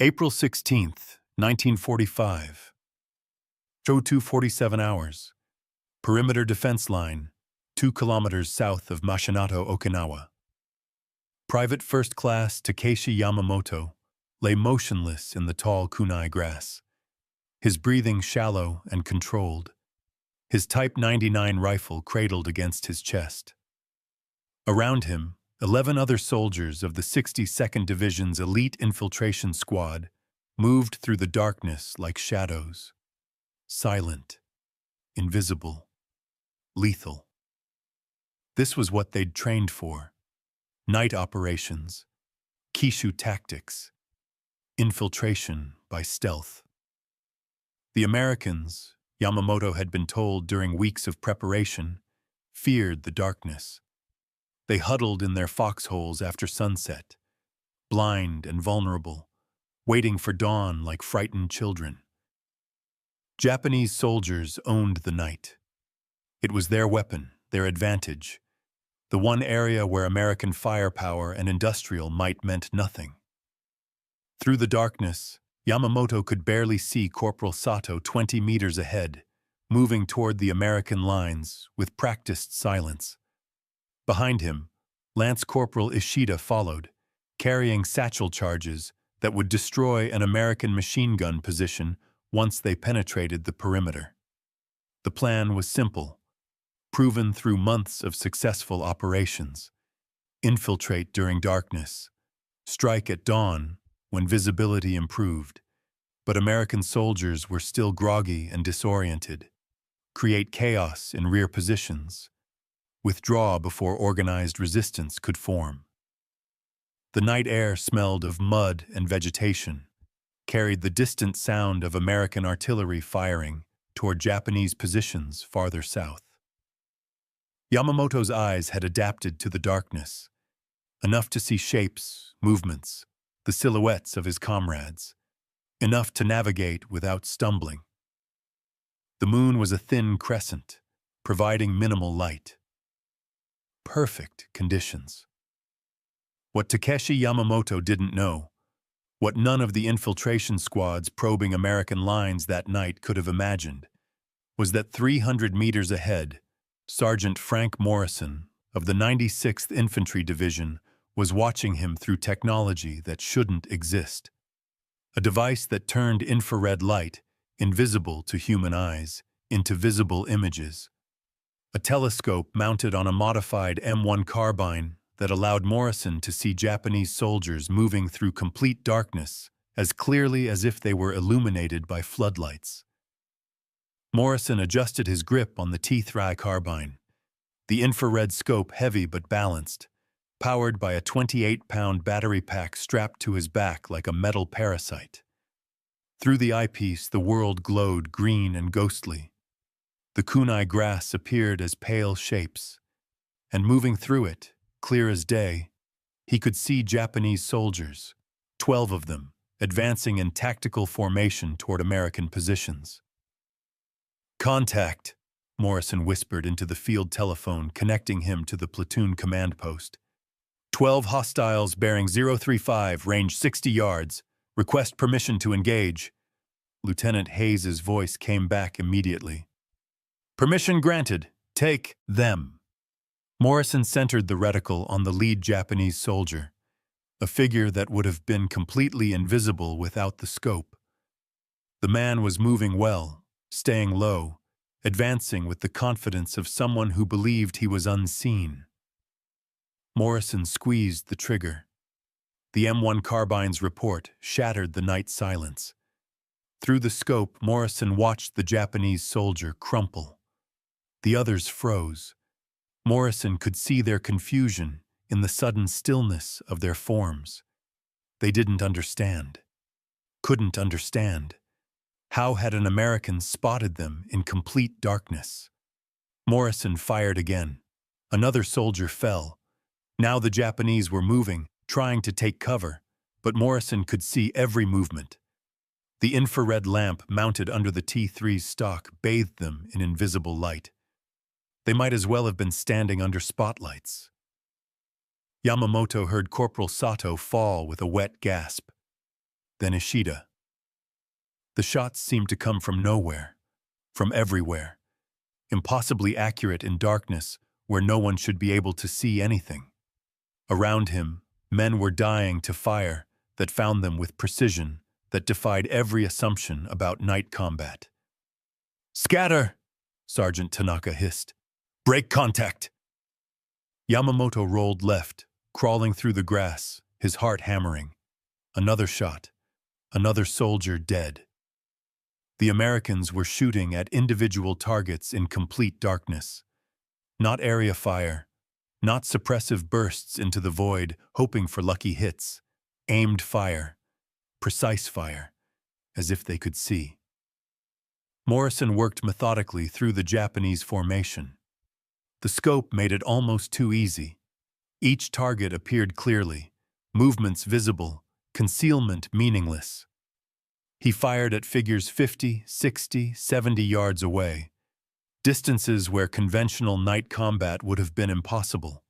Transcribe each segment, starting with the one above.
April 16th, 1945. Show 247 hours. Perimeter defense line, 2 kilometers south of Mashinato, Okinawa. Private First Class Takeshi Yamamoto lay motionless in the tall kunai grass, his breathing shallow and controlled, his Type 99 rifle cradled against his chest. Around him, 11 other soldiers of the 62nd Division's elite infiltration squad moved through the darkness like shadows, silent, invisible, lethal. This was what they'd trained for: night operations, Kishu tactics, infiltration by stealth. The Americans, Yamamoto had been told during weeks of preparation, feared the darkness. They huddled in their foxholes after sunset, blind and vulnerable, waiting for dawn like frightened children. Japanese soldiers owned the night. It was their weapon, their advantage, the one area where American firepower and industrial might meant nothing. Through the darkness, Yamamoto could barely see Corporal Sato 20 meters ahead, moving toward the American lines with practiced silence. Behind him, Lance Corporal Ishida followed, carrying satchel charges that would destroy an American machine gun position once they penetrated the perimeter. The plan was simple, proven through months of successful operations: infiltrate during darkness, strike at dawn when visibility improved, but American soldiers were still groggy and disoriented, create chaos in rear positions, withdraw before organized resistance could form. The night air smelled of mud and vegetation, carried the distant sound of American artillery firing toward Japanese positions farther south. Yamamoto's eyes had adapted to the darkness, enough to see shapes, movements, the silhouettes of his comrades, enough to navigate without stumbling. The moon was a thin crescent, providing minimal light. Perfect conditions. What Takeshi Yamamoto didn't know, what none of the infiltration squads probing American lines that night could have imagined, was that 300 meters ahead, Sergeant Frank Morrison of the 96th Infantry Division was watching him through technology that shouldn't exist. A device that turned infrared light, invisible to human eyes, into visible images. A telescope mounted on a modified M1 Carbine that allowed Morrison to see Japanese soldiers moving through complete darkness as clearly as if they were illuminated by floodlights. Morrison adjusted his grip on the WWII carbine, the infrared scope heavy but balanced, powered by a 28-pound battery pack strapped to his back like a metal parasite. Through the eyepiece, the world glowed green and ghostly. The kunai grass appeared as pale shapes, and moving through it, clear as day, he could see Japanese soldiers, 12 of them, advancing in tactical formation toward American positions. "Contact," Morrison whispered into the field telephone connecting him to the platoon command post. 12 hostiles bearing 035, range 60 yards. Request permission to engage. Lieutenant Hayes's voice came back immediately. "Permission granted. Take them." Morrison centered the reticle on the lead Japanese soldier, a figure that would have been completely invisible without the scope. The man was moving well, staying low, advancing with the confidence of someone who believed he was unseen. Morrison squeezed the trigger. The M1 Carbine's report shattered the night silence. Through the scope, Morrison watched the Japanese soldier crumple. The others froze. Morrison could see their confusion in the sudden stillness of their forms. They didn't understand. Couldn't understand. How had an American spotted them in complete darkness? Morrison fired again. Another soldier fell. Now the Japanese were moving, trying to take cover, but Morrison could see every movement. The infrared lamp mounted under the T-3's stock bathed them in invisible light. They might as well have been standing under spotlights. Yamamoto heard Corporal Sato fall with a wet gasp. then Ishida. The shots seemed to come from nowhere, from everywhere, impossibly accurate in darkness where no one should be able to see anything. Around him, men were dying to fire that found them with precision that defied every assumption about night combat. "Scatter!" Sergeant Tanaka hissed. "Break contact!" Yamamoto rolled left, crawling through the grass, his heart hammering. Another shot. Another soldier dead. The Americans were shooting at individual targets in complete darkness. Not area fire, not suppressive bursts into the void, hoping for lucky hits. Aimed fire. Precise fire, as if they could see. Morrison worked methodically through the Japanese formation. The scope made it almost too easy. Each target appeared clearly, movements visible, concealment meaningless. He fired at figures 50, 60, 70 yards away, distances where conventional night combat would have been impossible.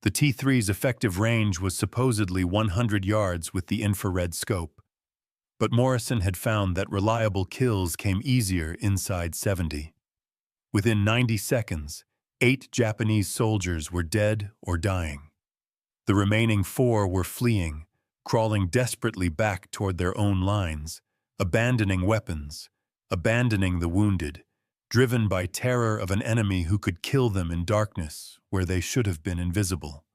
The T-3's effective range was supposedly 100 yards with the infrared scope, but Morrison had found that reliable kills came easier inside 70. Within 90 seconds, 8 Japanese soldiers were dead or dying. The remaining 4 were fleeing, crawling desperately back toward their own lines, abandoning weapons, abandoning the wounded, driven by terror of an enemy who could kill them in darkness where they should have been invisible.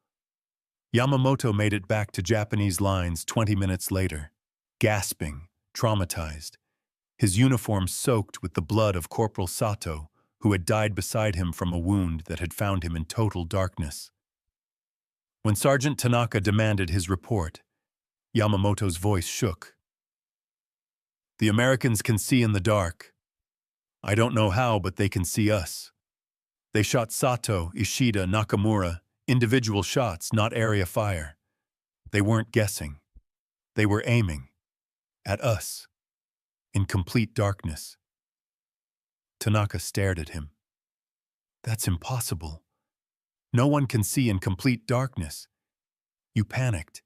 Yamamoto made it back to Japanese lines 20 minutes later, gasping, traumatized, his uniform soaked with the blood of Corporal Sato, who had died beside him from a wound that had found him in total darkness. When Sergeant Tanaka demanded his report, Yamamoto's voice shook. "The Americans can see in the dark. I don't know how, but they can see us. They shot Sato, Ishida, Nakamura, individual shots, not area fire. They weren't guessing. They were aiming. At us. In complete darkness." Tanaka stared at him. "That's impossible. No one can see in complete darkness. You panicked.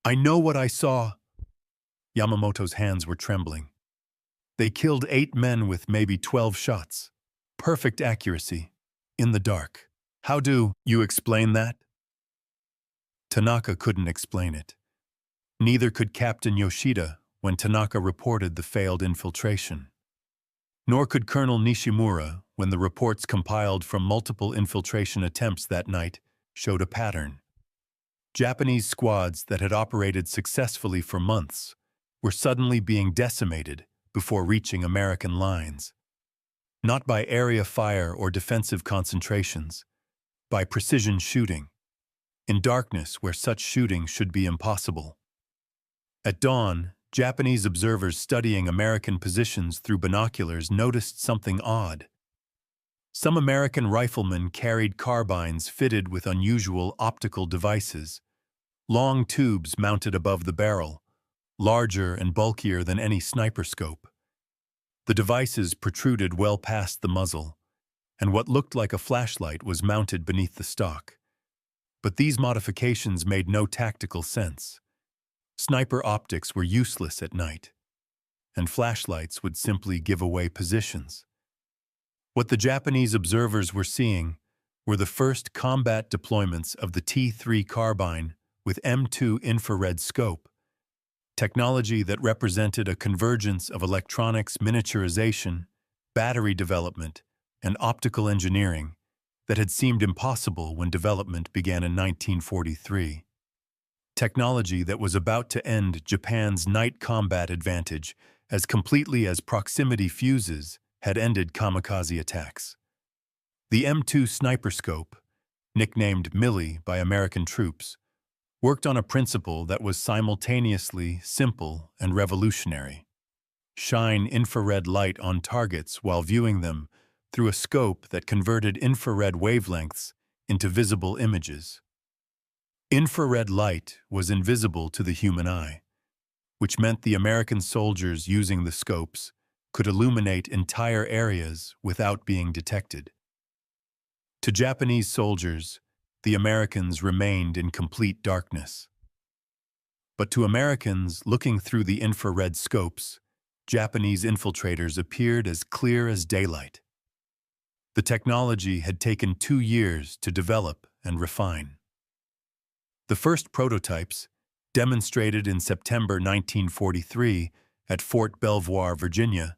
I know what I saw." Yamamoto's hands were trembling. "They killed 8 men with maybe 12 shots. Perfect accuracy. In the dark. How do you explain that?" Tanaka couldn't explain it. Neither could Captain Yoshida when Tanaka reported the failed infiltration. Nor could Colonel Nishimura when the reports compiled from multiple infiltration attempts that night showed a pattern. Japanese squads that had operated successfully for months were suddenly being decimated before reaching American lines. Not by area fire or defensive concentrations, by precision shooting, in darkness where such shooting should be impossible. At dawn, Japanese observers studying American positions through binoculars noticed something odd. Some American riflemen carried carbines fitted with unusual optical devices, long tubes mounted above the barrel, larger and bulkier than any sniperscope. The devices protruded well past the muzzle, and what looked like a flashlight was mounted beneath the stock. But these modifications made no tactical sense. Sniper optics were useless at night, and flashlights would simply give away positions. What the Japanese observers were seeing were the first combat deployments of the T-3 carbine with M2 infrared scope, technology that represented a convergence of electronics miniaturization, battery development, and optical engineering that had seemed impossible when development began in 1943. Technology that was about to end Japan's night combat advantage as completely as proximity fuses had ended kamikaze attacks. The M2 Sniperscope, nicknamed Millie by American troops, worked on a principle that was simultaneously simple and revolutionary. Shine infrared light on targets while viewing them through a scope that converted infrared wavelengths into visible images. Infrared light was invisible to the human eye, which meant the American soldiers using the scopes could illuminate entire areas without being detected. To Japanese soldiers, the Americans remained in complete darkness. But to Americans looking through the infrared scopes, Japanese infiltrators appeared as clear as daylight. The technology had taken 2 years to develop and refine. The first prototypes, demonstrated in September 1943 at Fort Belvoir, Virginia,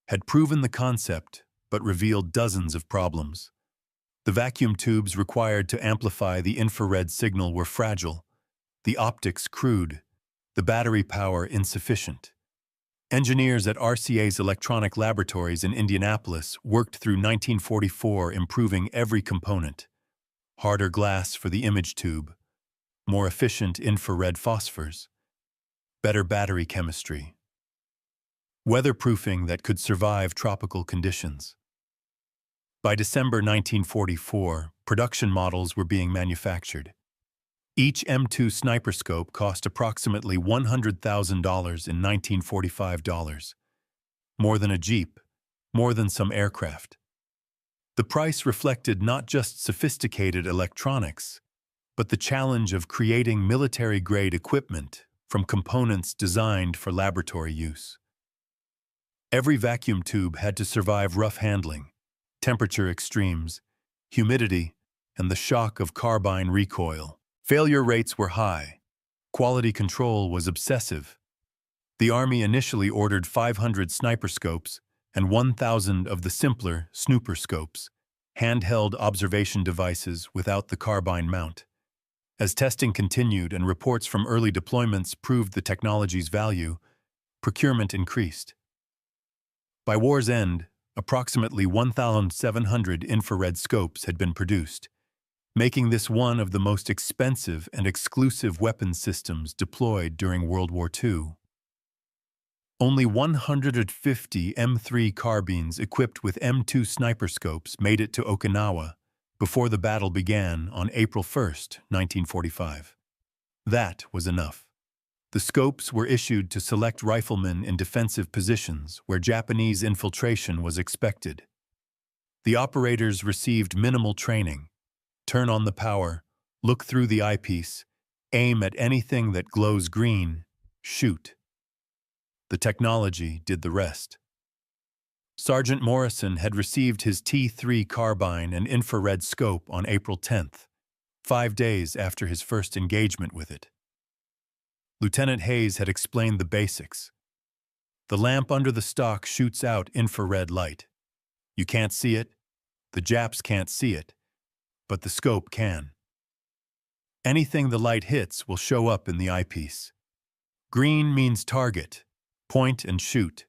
had proven the concept but revealed dozens of problems. The vacuum tubes required to amplify the infrared signal were fragile, the optics crude, the battery power insufficient. Engineers at RCA's electronic laboratories in Indianapolis worked through 1944 improving every component: harder glass for the image tube, more efficient infrared phosphors, better battery chemistry, weatherproofing that could survive tropical conditions. By December 1944, production models were being manufactured. Each M2 Sniperscope cost approximately $100,000 in 1945 dollars. More than a Jeep, more than some aircraft. The price reflected not just sophisticated electronics, but the challenge of creating military-grade equipment from components designed for laboratory use. Every vacuum tube had to survive rough handling, temperature extremes, humidity, and the shock of carbine recoil. Failure rates were high. Quality control was obsessive. The Army initially ordered 500 Sniperscopes and 1,000 of the simpler Sniperscopes, handheld observation devices without the carbine mount. As testing continued and reports from early deployments proved the technology's value, procurement increased. By war's end, approximately 1,700 infrared scopes had been produced, making this one of the most expensive and exclusive weapons systems deployed during World War II. Only 150 M3 carbines equipped with M2 Sniperscopes made it to Okinawa before the battle began on April 1, 1945. That was enough. The scopes were issued to select riflemen in defensive positions where Japanese infiltration was expected. The operators received minimal training. Turn on the power, look through the eyepiece, aim at anything that glows green, shoot. The technology did the rest. Sergeant Morrison had received his T3 carbine and infrared scope on April 10th, 5 days after his first engagement with it. Lieutenant Hayes had explained the basics. The lamp under the stock shoots out infrared light. You can't see it, the Japs can't see it, but the scope can. Anything the light hits will show up in the eyepiece. Green means target, point and shoot.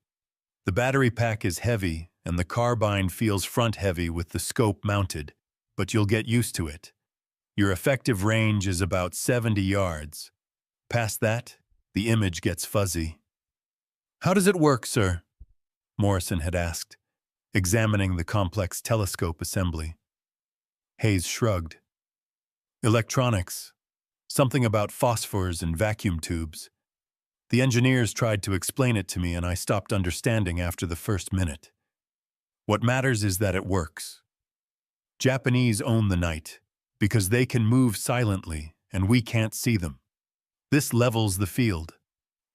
The battery pack is heavy and the carbine feels front-heavy with the scope mounted, but you'll get used to it. Your effective range is about 70 yards. Past that, the image gets fuzzy. "How does it work, sir?" Morrison had asked, examining the complex telescope assembly. Hayes shrugged. "Electronics. Something about phosphors and vacuum tubes. The engineers tried to explain it to me and I stopped understanding after the first minute. What matters is that it works. Japanese own the night because they can move silently and we can't see them. This levels the field.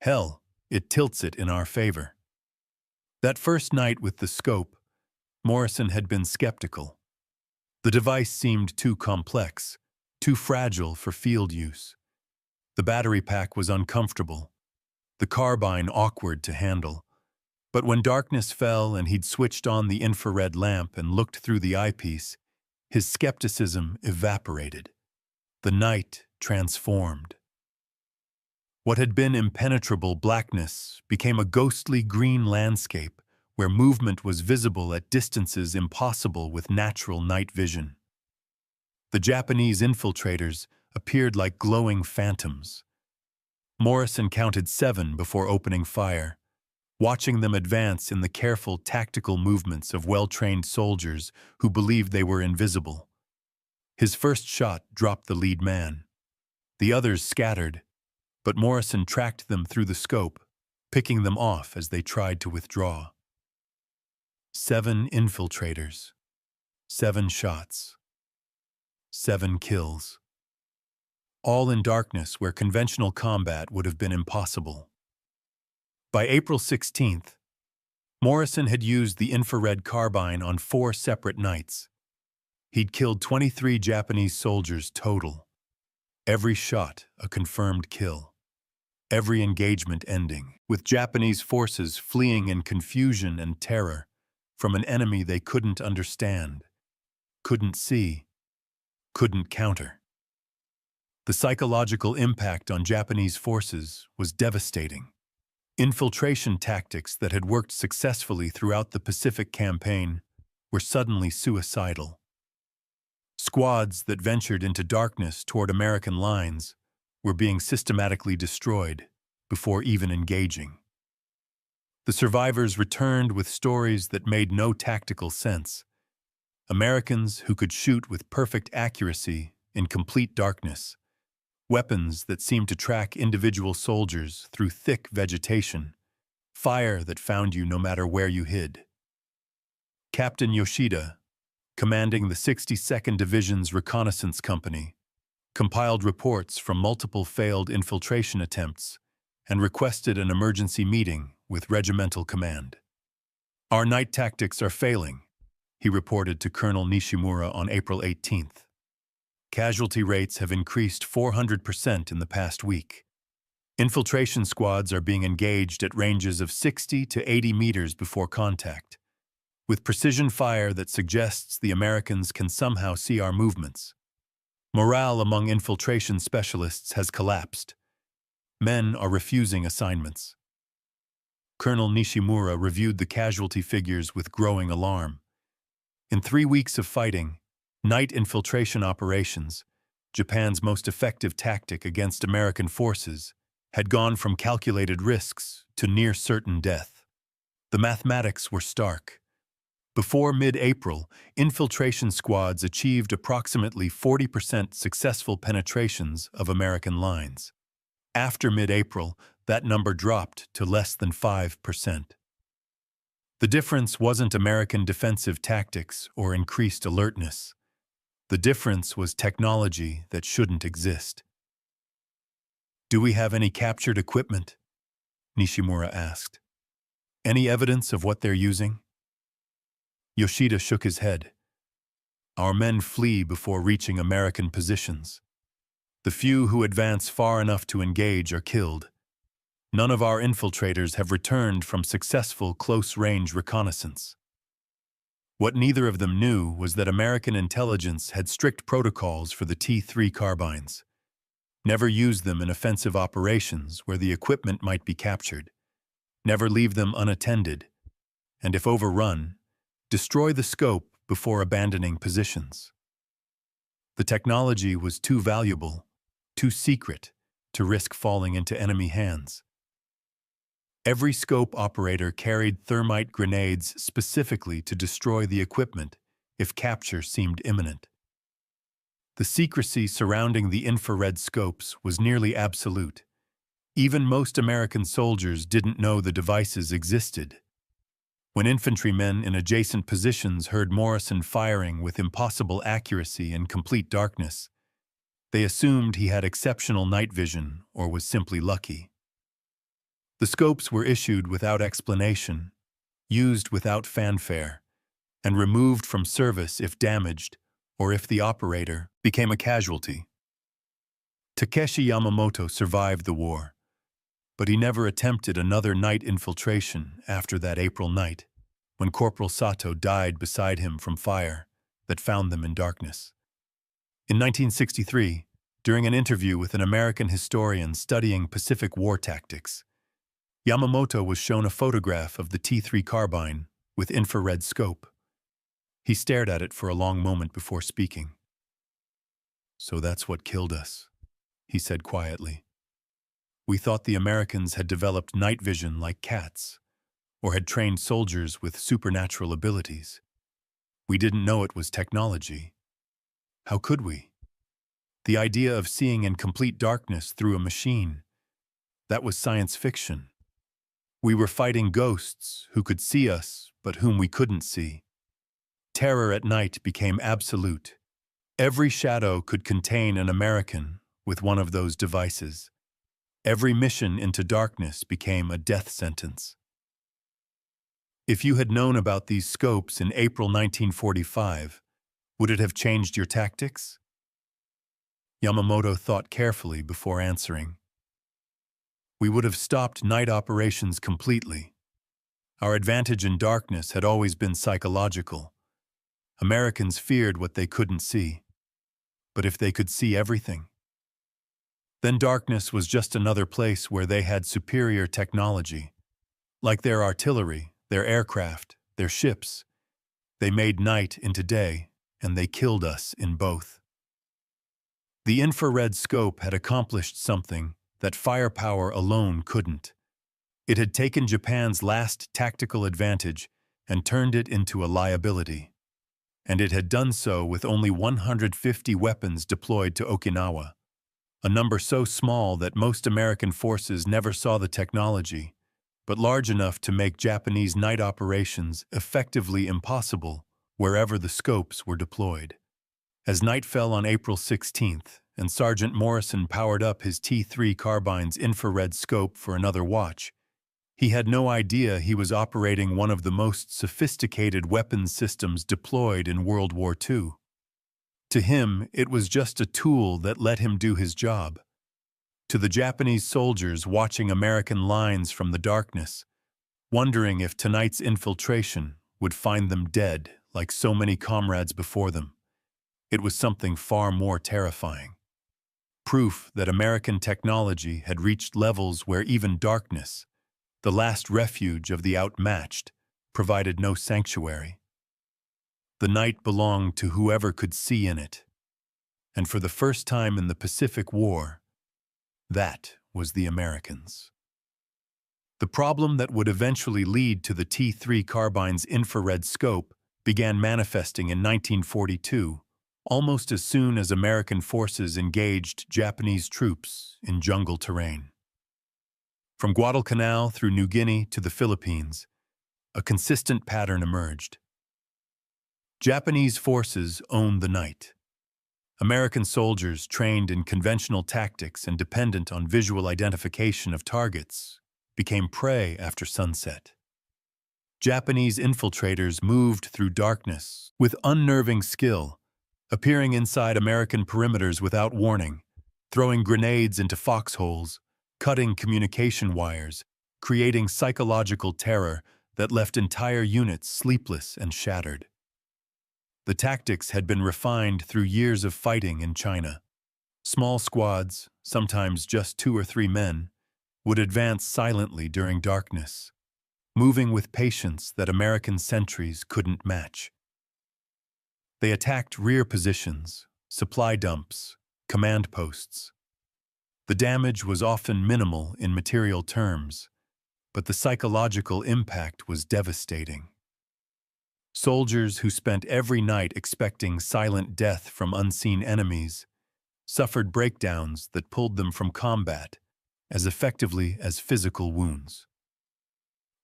Hell, it tilts it in our favor." That first night with the scope, Morrison had been skeptical. The device seemed too complex, too fragile for field use. The battery pack was uncomfortable, the carbine awkward to handle. But when darkness fell and he'd switched on the infrared lamp and looked through the eyepiece, his skepticism evaporated. The night transformed. What had been impenetrable blackness became a ghostly green landscape where movement was visible at distances impossible with natural night vision. The Japanese infiltrators appeared like glowing phantoms. Morrison counted 7 before opening fire, watching them advance in the careful tactical movements of well-trained soldiers who believed they were invisible. His first shot dropped the lead man. The others scattered, but Morrison tracked them through the scope, picking them off as they tried to withdraw. 7 infiltrators, 7 shots, 7 kills. all in darkness where conventional combat would have been impossible. By April 16th, Morrison had used the infrared carbine on 4 separate nights. He'd killed 23 Japanese soldiers total. Every shot a confirmed kill. Every engagement ending, with Japanese forces fleeing in confusion and terror from an enemy they couldn't understand, couldn't see, couldn't counter. The psychological impact on Japanese forces was devastating. Infiltration tactics that had worked successfully throughout the Pacific campaign were suddenly suicidal. Squads that ventured into darkness toward American lines were being systematically destroyed before even engaging. The survivors returned with stories that made no tactical sense. Americans who could shoot with perfect accuracy in complete darkness, weapons that seemed to track individual soldiers through thick vegetation, fire that found you no matter where you hid. Captain Yoshida, commanding the 62nd Division's Reconnaissance Company, compiled reports from multiple failed infiltration attempts and requested an emergency meeting with regimental command. "Our night tactics are failing," he reported to Colonel Nishimura on April 18th. "Casualty rates have increased 400% in the past week. Infiltration squads are being engaged at ranges of 60 to 80 meters before contact, with precision fire that suggests the Americans can somehow see our movements. Morale among infiltration specialists has collapsed. Men are refusing assignments." Colonel Nishimura reviewed the casualty figures with growing alarm. In 3 weeks of fighting, night infiltration operations, Japan's most effective tactic against American forces, had gone from calculated risks to near certain death. The mathematics were stark. Before mid-April, infiltration squads achieved approximately 40% successful penetrations of American lines. After mid-April, that number dropped to less than 5%. The difference wasn't American defensive tactics or increased alertness. The difference was technology that shouldn't exist. "Do we have any captured equipment?" Nishimura asked. "Any evidence of what they're using?" Yoshida shook his head. "Our men flee before reaching American positions. The few who advance far enough to engage are killed. None of our infiltrators have returned from successful close-range reconnaissance." What neither of them knew was that American intelligence had strict protocols for the T3 carbines. Never use them in offensive operations where the equipment might be captured. Never leave them unattended. And if overrun, destroy the scope before abandoning positions. The technology was too valuable, too secret, to risk falling into enemy hands. Every scope operator carried thermite grenades specifically to destroy the equipment if capture seemed imminent. The secrecy surrounding the infrared scopes was nearly absolute. Even most American soldiers didn't know the devices existed. When infantrymen in adjacent positions heard Morrison firing with impossible accuracy in complete darkness, they assumed he had exceptional night vision or was simply lucky. The scopes were issued without explanation, used without fanfare, and removed from service if damaged or if the operator became a casualty. Takeshi Yamamoto survived the war, but he never attempted another night infiltration after that April night, when Corporal Sato died beside him from fire that found them in darkness. In 1963, during an interview with an American historian studying Pacific War tactics, Yamamoto was shown a photograph of the T3 carbine with infrared scope. He stared at it for a long moment before speaking. "So that's what killed us," he said quietly. "We thought the Americans had developed night vision like cats, or had trained soldiers with supernatural abilities. We didn't know it was technology. How could we? The idea of seeing in complete darkness through a machine, that was science fiction. We were fighting ghosts who could see us, but whom we couldn't see. Terror at night became absolute. Every shadow could contain an American with one of those devices. Every mission into darkness became a death sentence. If you had known about these scopes in April 1945, would it have changed your tactics? Yamamoto thought carefully before answering. We would have stopped night operations completely. Our advantage in darkness had always been psychological. Americans feared what they couldn't see. But if they could see everything, then darkness was just another place where they had superior technology. Like their artillery, their aircraft, their ships, they made night into day, and they killed us in both. The infrared scope had accomplished something that firepower alone couldn't. It had taken Japan's last tactical advantage and turned it into a liability. And it had done so with only 150 weapons deployed to Okinawa, a number so small that most American forces never saw the technology, but large enough to make Japanese night operations effectively impossible wherever the scopes were deployed. As night fell on April 16th, and Sergeant Morrison powered up his T3 Carbines infrared scope for another watch, he had no idea he was operating one of the most sophisticated weapons systems deployed in World War II. To him, it was just a tool that let him do his job. To the Japanese soldiers watching American lines from the darkness, wondering if tonight's infiltration would find them dead like so many comrades before them, it was something far more terrifying. Proof that American technology had reached levels where even darkness, the last refuge of the outmatched, provided no sanctuary. The night belonged to whoever could see in it. And for the first time in the Pacific War, that was the Americans. The problem that would eventually lead to the T3 Carbine's infrared scope began manifesting in 1942, almost as soon as American forces engaged Japanese troops in jungle terrain. From Guadalcanal through New Guinea to the Philippines, a consistent pattern emerged. Japanese forces owned the night. American soldiers trained in conventional tactics and dependent on visual identification of targets became prey after sunset. Japanese infiltrators moved through darkness with unnerving skill, appearing inside American perimeters without warning, throwing grenades into foxholes, cutting communication wires, creating psychological terror that left entire units sleepless and shattered. The tactics had been refined through years of fighting in China. Small squads, sometimes just 2 or 3 men, would advance silently during darkness, moving with patience that American sentries couldn't match. They attacked rear positions, supply dumps, command posts. The damage was often minimal in material terms, but the psychological impact was devastating. Soldiers who spent every night expecting silent death from unseen enemies suffered breakdowns that pulled them from combat as effectively as physical wounds.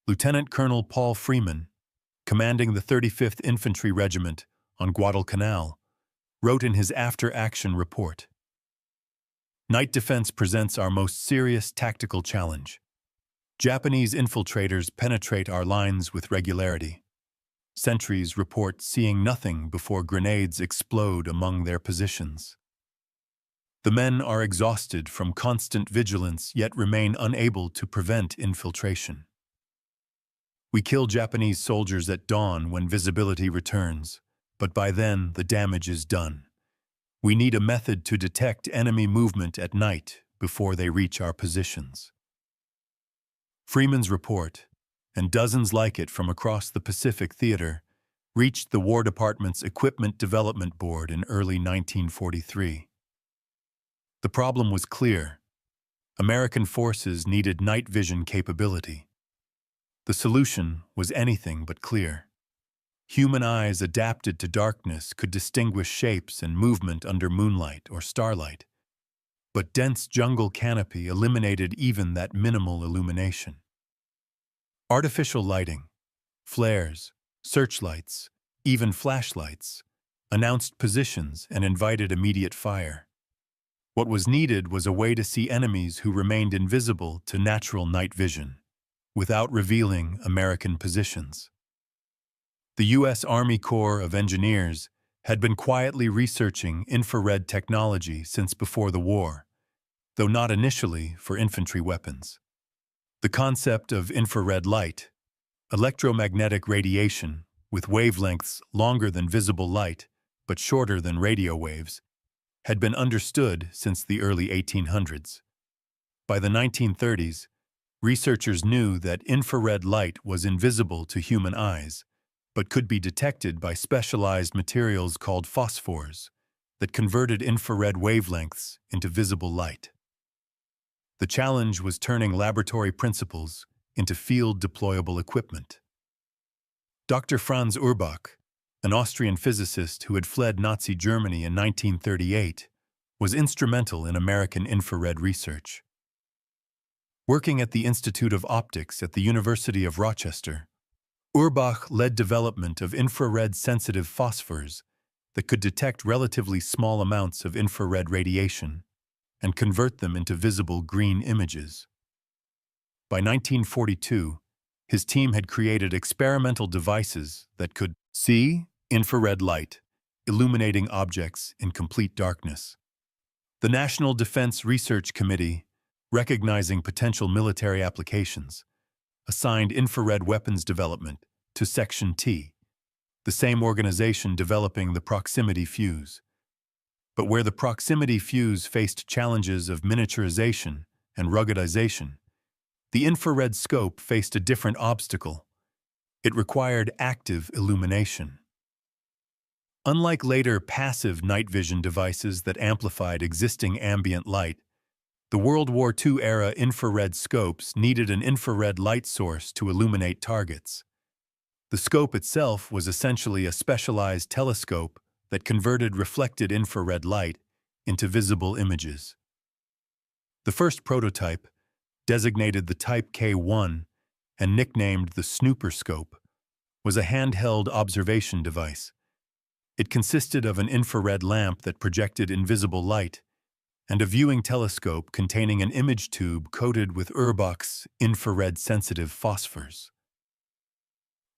Lieutenant Colonel Paul Freeman, commanding the 35th Infantry Regiment on Guadalcanal, wrote in his after-action report, "Night defense presents our most serious tactical challenge. Japanese infiltrators penetrate our lines with regularity. Sentries report seeing nothing before grenades explode among their positions. The men are exhausted from constant vigilance yet remain unable to prevent infiltration. We kill Japanese soldiers at dawn when visibility returns, but by then the damage is done. We need a method to detect enemy movement at night before they reach our positions." Freeman's report, and dozens like it from across the Pacific Theater, reached the War Department's Equipment Development Board in early 1943. The problem was clear. American forces needed night vision capability. The solution was anything but clear. Human eyes adapted to darkness could distinguish shapes and movement under moonlight or starlight, but dense jungle canopy eliminated even that minimal illumination. Artificial lighting, flares, searchlights, even flashlights, announced positions and invited immediate fire. What was needed was a way to see enemies who remained invisible to natural night vision, without revealing American positions. The U.S. Army Corps of Engineers had been quietly researching infrared technology since before the war, though not initially for infantry weapons. The concept of infrared light, electromagnetic radiation with wavelengths longer than visible light but shorter than radio waves, had been understood since the early 1800s. By the 1930s, researchers knew that infrared light was invisible to human eyes, but could be detected by specialized materials called phosphors that converted infrared wavelengths into visible light. The challenge was turning laboratory principles into field-deployable equipment. Dr. Franz Urbach, an Austrian physicist who had fled Nazi Germany in 1938, was instrumental in American infrared research. Working at the Institute of Optics at the University of Rochester, Urbach led development of infrared-sensitive phosphors that could detect relatively small amounts of infrared radiation and convert them into visible green images. By 1942, his team had created experimental devices that could see infrared light, illuminating objects in complete darkness. The National Defense Research Committee, recognizing potential military applications, assigned infrared weapons development to Section T, the same organization developing the proximity fuse. But where the proximity fuse faced challenges of miniaturization and ruggedization, the infrared scope faced a different obstacle. It required active illumination. Unlike later passive night vision devices that amplified existing ambient light, the World War II-era infrared scopes needed an infrared light source to illuminate targets. The scope itself was essentially a specialized telescope that converted reflected infrared light into visible images. The first prototype, designated the Type K1 and nicknamed the Sniperscope, was a handheld observation device. It consisted of an infrared lamp that projected invisible light and a viewing telescope containing an image tube coated with Urbach's infrared-sensitive phosphors.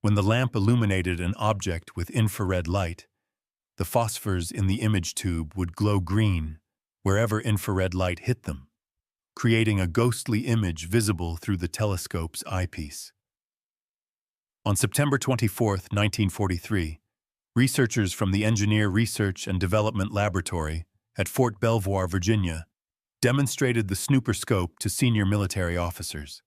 When the lamp illuminated an object with infrared light, the phosphors in the image tube would glow green wherever infrared light hit them, creating a ghostly image visible through the telescope's eyepiece. On September 24, 1943, researchers from the Engineer Research and Development Laboratory at Fort Belvoir, Virginia, demonstrated the Sniperscope to senior military officers.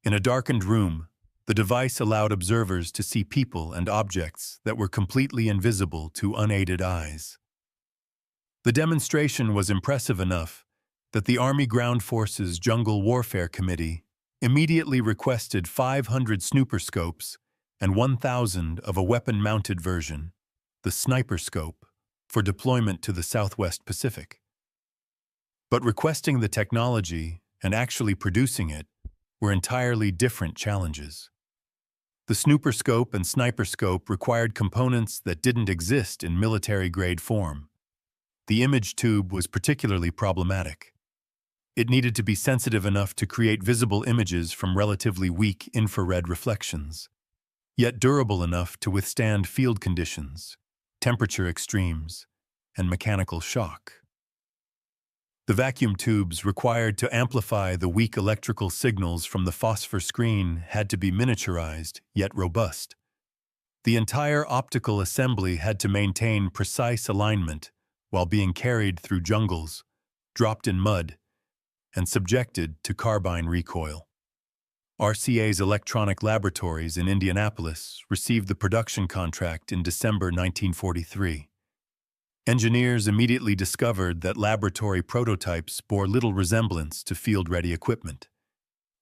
In a darkened room, the device allowed observers to see people and objects that were completely invisible to unaided eyes. The demonstration was impressive enough that the Army Ground Forces Jungle Warfare Committee immediately requested 500 Sniperscopes and 1,000 of a weapon-mounted version, the Sniperscope, for deployment to the Southwest Pacific. But requesting the technology and actually producing it were entirely different challenges. The Sniperscope and Sniperscope required components that didn't exist in military-grade form. The image tube was particularly problematic. It needed to be sensitive enough to create visible images from relatively weak infrared reflections, yet durable enough to withstand field conditions, temperature extremes, and mechanical shock. The vacuum tubes required to amplify the weak electrical signals from the phosphor screen had to be miniaturized, yet robust. The entire optical assembly had to maintain precise alignment while being carried through jungles, dropped in mud, and subjected to carbine recoil. RCA's electronic laboratories in Indianapolis received the production contract in December 1943. Engineers immediately discovered that laboratory prototypes bore little resemblance to field-ready equipment.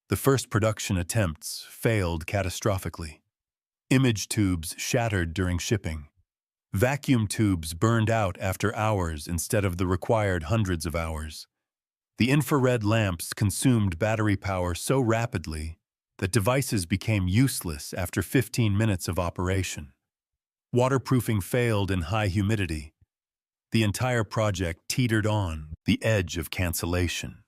The first production attempts failed catastrophically. Image tubes shattered during shipping. Vacuum tubes burned out after hours instead of the required hundreds of hours. The infrared lamps consumed battery power so rapidly that devices became useless after 15 minutes of operation. Waterproofing failed in high humidity. The entire project teetered on the edge of cancellation.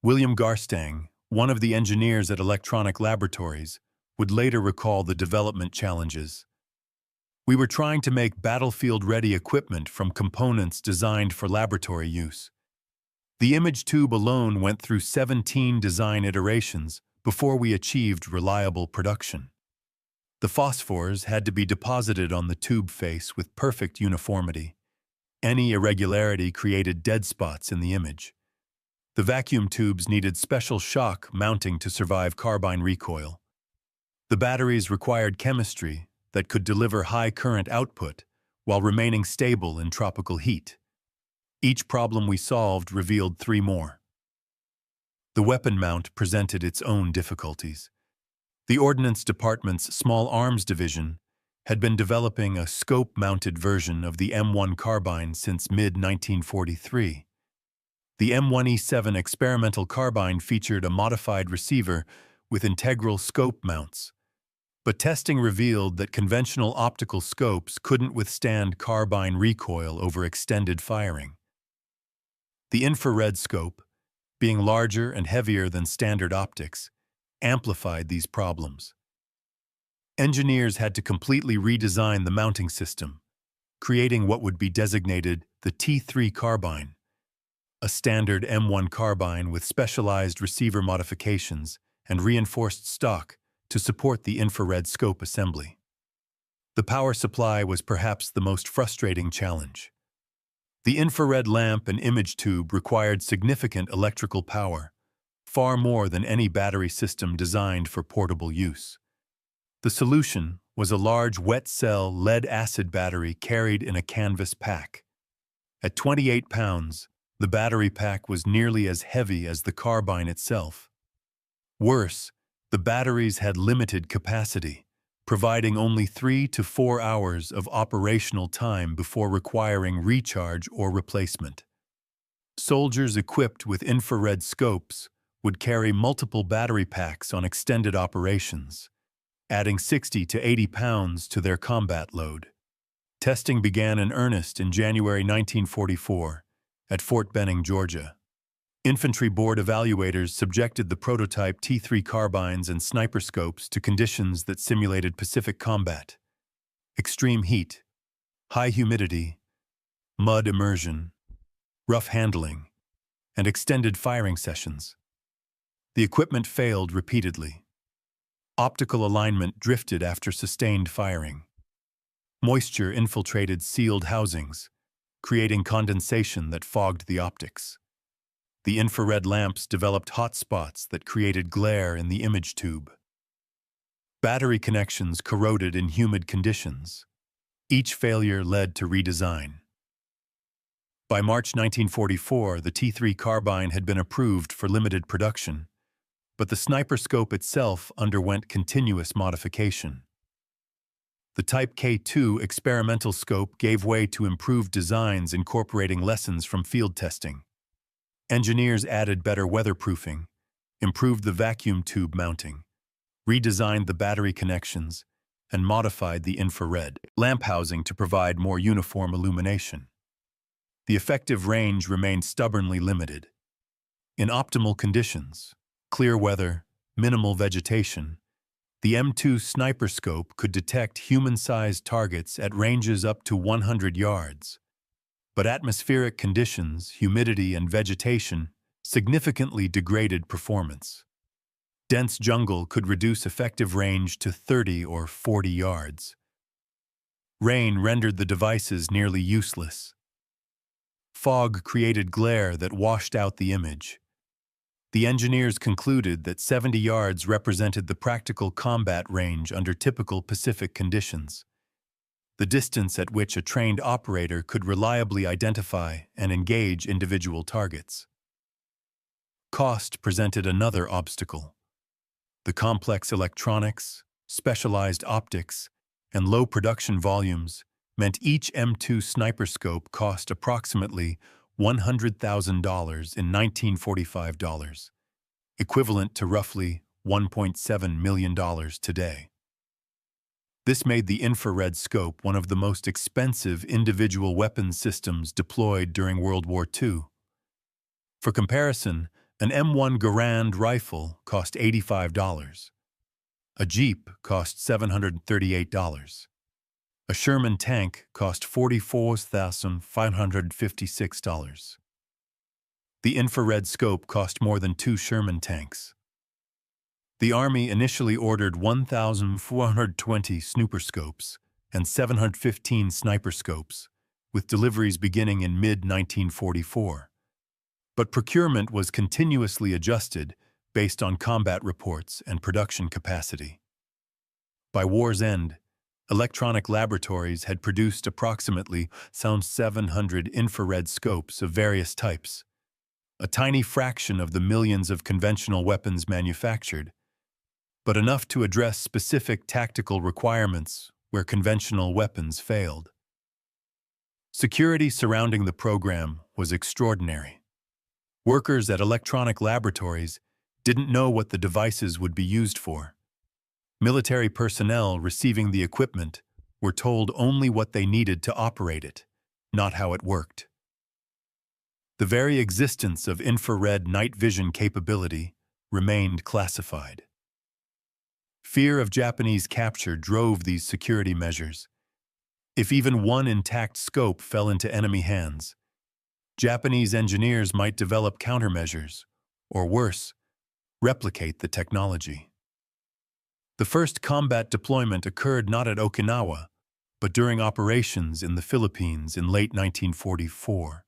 William Garstang, one of the engineers at Electronic Laboratories, would later recall the development challenges. We were trying to make battlefield-ready equipment from components designed for laboratory use. The image tube alone went through 17 design iterations before we achieved reliable production. The phosphors had to be deposited on the tube face with perfect uniformity. Any irregularity created dead spots in the image. The vacuum tubes needed special shock mounting to survive carbine recoil. The batteries required chemistry that could deliver high current output while remaining stable in tropical heat. Each problem we solved revealed 3 more. The weapon mount presented its own difficulties. The Ordnance Department's Small Arms Division had been developing a scope-mounted version of the M1 Carbine since mid-1943. The M1E7 experimental carbine featured a modified receiver with integral scope mounts, but testing revealed that conventional optical scopes couldn't withstand carbine recoil over extended firing. The infrared scope, being larger and heavier than standard optics, amplified these problems. Engineers had to completely redesign the mounting system, creating what would be designated the T3 carbine, a standard M1 carbine with specialized receiver modifications and reinforced stock to support the infrared scope assembly. The power supply was perhaps the most frustrating challenge. The infrared lamp and image tube required significant electrical power, far more than any battery system designed for portable use. The solution was a large wet-cell lead-acid battery carried in a canvas pack. At 28 pounds, the battery pack was nearly as heavy as the carbine itself. Worse, the batteries had limited capacity, providing only 3 to 4 hours of operational time before requiring recharge or replacement. Soldiers equipped with infrared scopes would carry multiple battery packs on extended operations, adding 60 to 80 pounds to their combat load. Testing began in earnest in January 1944 at Fort Benning, Georgia. Infantry board evaluators subjected the prototype T3 carbines and Sniperscopes to conditions that simulated Pacific combat: extreme heat, high humidity, mud immersion, rough handling, and extended firing sessions. The equipment failed repeatedly. Optical alignment drifted after sustained firing. Moisture infiltrated sealed housings, creating condensation that fogged the optics. The infrared lamps developed hot spots that created glare in the image tube. Battery connections corroded in humid conditions. Each failure led to redesign. By March 1944, the T3 carbine had been approved for limited production, but the Sniperscope itself underwent continuous modification. The Type K2 experimental scope gave way to improved designs incorporating lessons from field testing. Engineers added better weatherproofing, improved the vacuum tube mounting, redesigned the battery connections, and modified the infrared lamp housing to provide more uniform illumination. The effective range remained stubbornly limited. In optimal conditions, clear weather, minimal vegetation, the M2 Sniperscope could detect human-sized targets at ranges up to 100 yards. But atmospheric conditions, humidity, and vegetation significantly degraded performance. Dense jungle could reduce effective range to 30 or 40 yards. Rain rendered the devices nearly useless. Fog created glare that washed out the image. The engineers concluded that 70 yards represented the practical combat range under typical Pacific conditions, the distance at which a trained operator could reliably identify and engage individual targets. Cost presented another obstacle. The complex electronics, specialized optics, and low production volumes meant each M2 Sniperscope cost approximately $100,000 in 1945 dollars, equivalent to roughly $1.7 million today. This made the infrared scope one of the most expensive individual weapons systems deployed during World War II. For comparison, an M1 Garand rifle cost $85. A Jeep cost $738. A Sherman tank cost $44,556. The infrared scope cost more than 2 Sherman tanks. The Army initially ordered 1,420 Sniperscopes and 715 Sniperscopes, with deliveries beginning in mid-1944. But procurement was continuously adjusted based on combat reports and production capacity. By war's end, electronic laboratories had produced approximately 700 infrared scopes of various types, a tiny fraction of the millions of conventional weapons manufactured, but enough to address specific tactical requirements where conventional weapons failed. Security surrounding the program was extraordinary. Workers at electronic laboratories didn't know what the devices would be used for. Military personnel receiving the equipment were told only what they needed to operate it, not how it worked. The very existence of infrared night vision capability remained classified. Fear of Japanese capture drove these security measures. If even one intact scope fell into enemy hands, Japanese engineers might develop countermeasures, or worse, replicate the technology. The first combat deployment occurred not at Okinawa, but during operations in the Philippines in late 1944.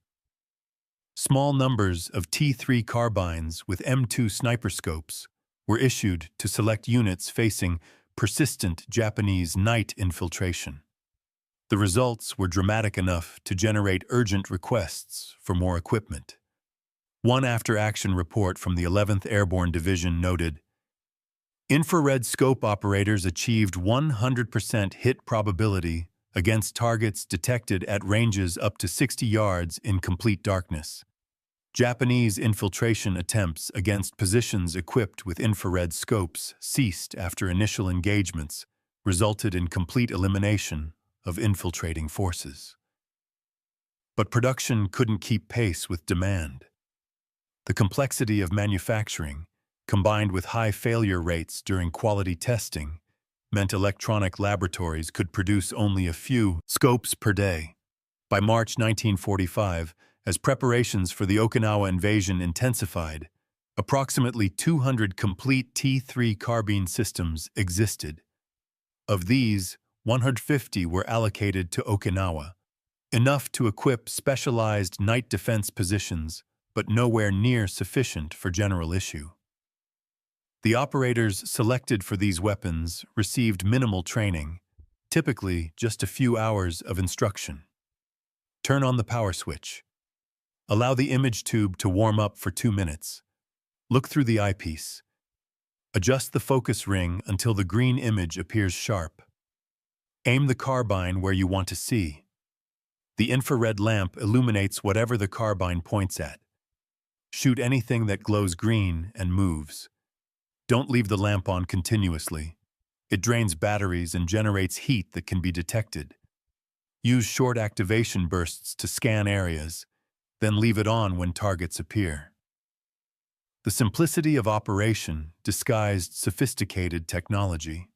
Small numbers of T3 carbines with M2 Sniperscopes were issued to select units facing persistent Japanese night infiltration. The results were dramatic enough to generate urgent requests for more equipment. One after-action report from the 11th Airborne Division noted, "Infrared scope operators achieved 100% hit probability against targets detected at ranges up to 60 yards in complete darkness. Japanese infiltration attempts against positions equipped with infrared scopes ceased after initial engagements, resulted in complete elimination of infiltrating forces." But production couldn't keep pace with demand. The complexity of manufacturing, combined with high failure rates during quality testing, meant electronic laboratories could produce only a few scopes per day. By March 1945, as preparations for the Okinawa invasion intensified, approximately 200 complete T3 carbine systems existed. Of these, 150 were allocated to Okinawa, enough to equip specialized night defense positions, but nowhere near sufficient for general issue. The operators selected for these weapons received minimal training, typically just a few hours of instruction. Turn on the power switch. Allow the image tube to warm up for 2 minutes. Look through the eyepiece. Adjust the focus ring until the green image appears sharp. Aim the carbine where you want to see. The infrared lamp illuminates whatever the carbine points at. Shoot anything that glows green and moves. Don't leave the lamp on continuously. It drains batteries and generates heat that can be detected. Use short activation bursts to scan areas, then leave it on when targets appear. The simplicity of operation disguised sophisticated technology.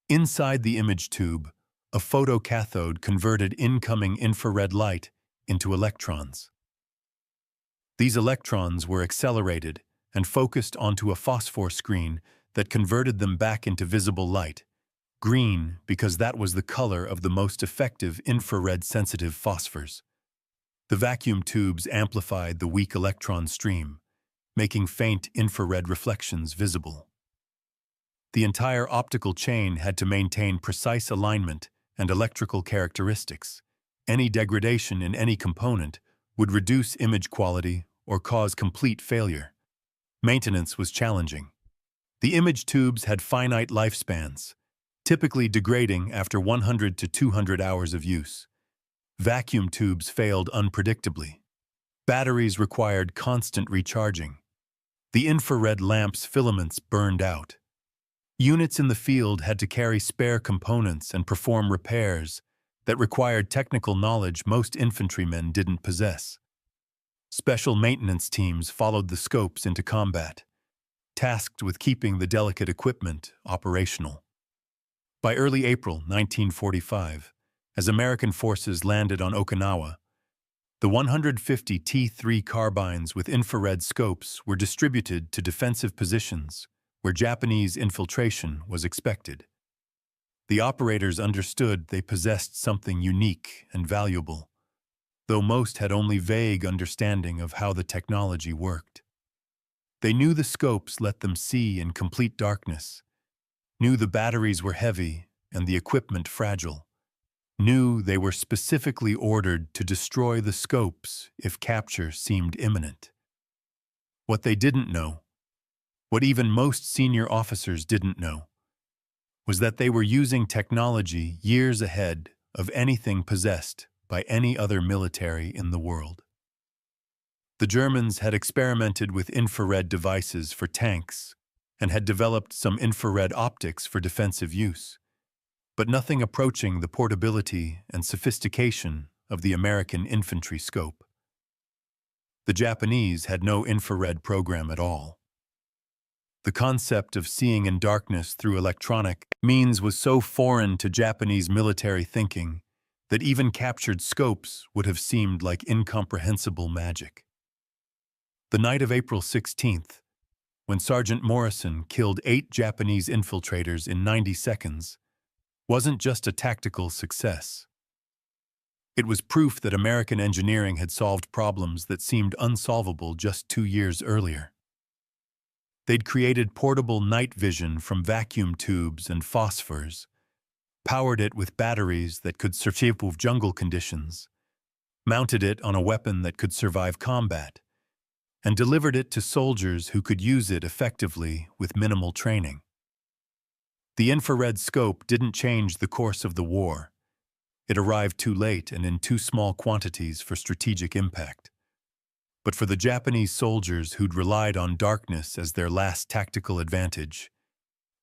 Inside the image tube, a photocathode converted incoming infrared light into electrons. These electrons were accelerated and focused onto a phosphor screen that converted them back into visible light, green because that was the color of the most effective infrared-sensitive phosphors. The vacuum tubes amplified the weak electron stream, making faint infrared reflections visible. The entire optical chain had to maintain precise alignment and electrical characteristics. Any degradation in any component would reduce image quality or cause complete failure. Maintenance was challenging. The image tubes had finite lifespans, typically degrading after 100 to 200 hours of use. Vacuum tubes failed unpredictably. Batteries required constant recharging. The infrared lamp's filaments burned out. Units in the field had to carry spare components and perform repairs that required technical knowledge most infantrymen didn't possess. Special maintenance teams followed the scopes into combat, tasked with keeping the delicate equipment operational. By early April 1945, as American forces landed on Okinawa, the 150 T3 carbines with infrared scopes were distributed to defensive positions where Japanese infiltration was expected. The operators understood they possessed something unique and valuable, though most had only vague understanding of how the technology worked. They knew the scopes let them see in complete darkness, knew the batteries were heavy and the equipment fragile, knew they were specifically ordered to destroy the scopes if capture seemed imminent. What they didn't know, what even most senior officers didn't know, was that they were using technology years ahead of anything possessed by any other military in the world. The Germans had experimented with infrared devices for tanks and had developed some infrared optics for defensive use, but nothing approaching the portability and sophistication of the American infantry scope. The Japanese had no infrared program at all. The concept of seeing in darkness through electronic means was so foreign to Japanese military thinking that even captured scopes would have seemed like incomprehensible magic. The night of April 16th, when Sergeant Morrison killed 8 Japanese infiltrators in 90 seconds, wasn't just a tactical success. It was proof that American engineering had solved problems that seemed unsolvable just 2 years earlier. They'd created portable night vision from vacuum tubes and phosphors, powered it with batteries that could survive jungle conditions, mounted it on a weapon that could survive combat, and delivered it to soldiers who could use it effectively with minimal training. The infrared scope didn't change the course of the war. It arrived too late and in too small quantities for strategic impact. But for the Japanese soldiers who'd relied on darkness as their last tactical advantage,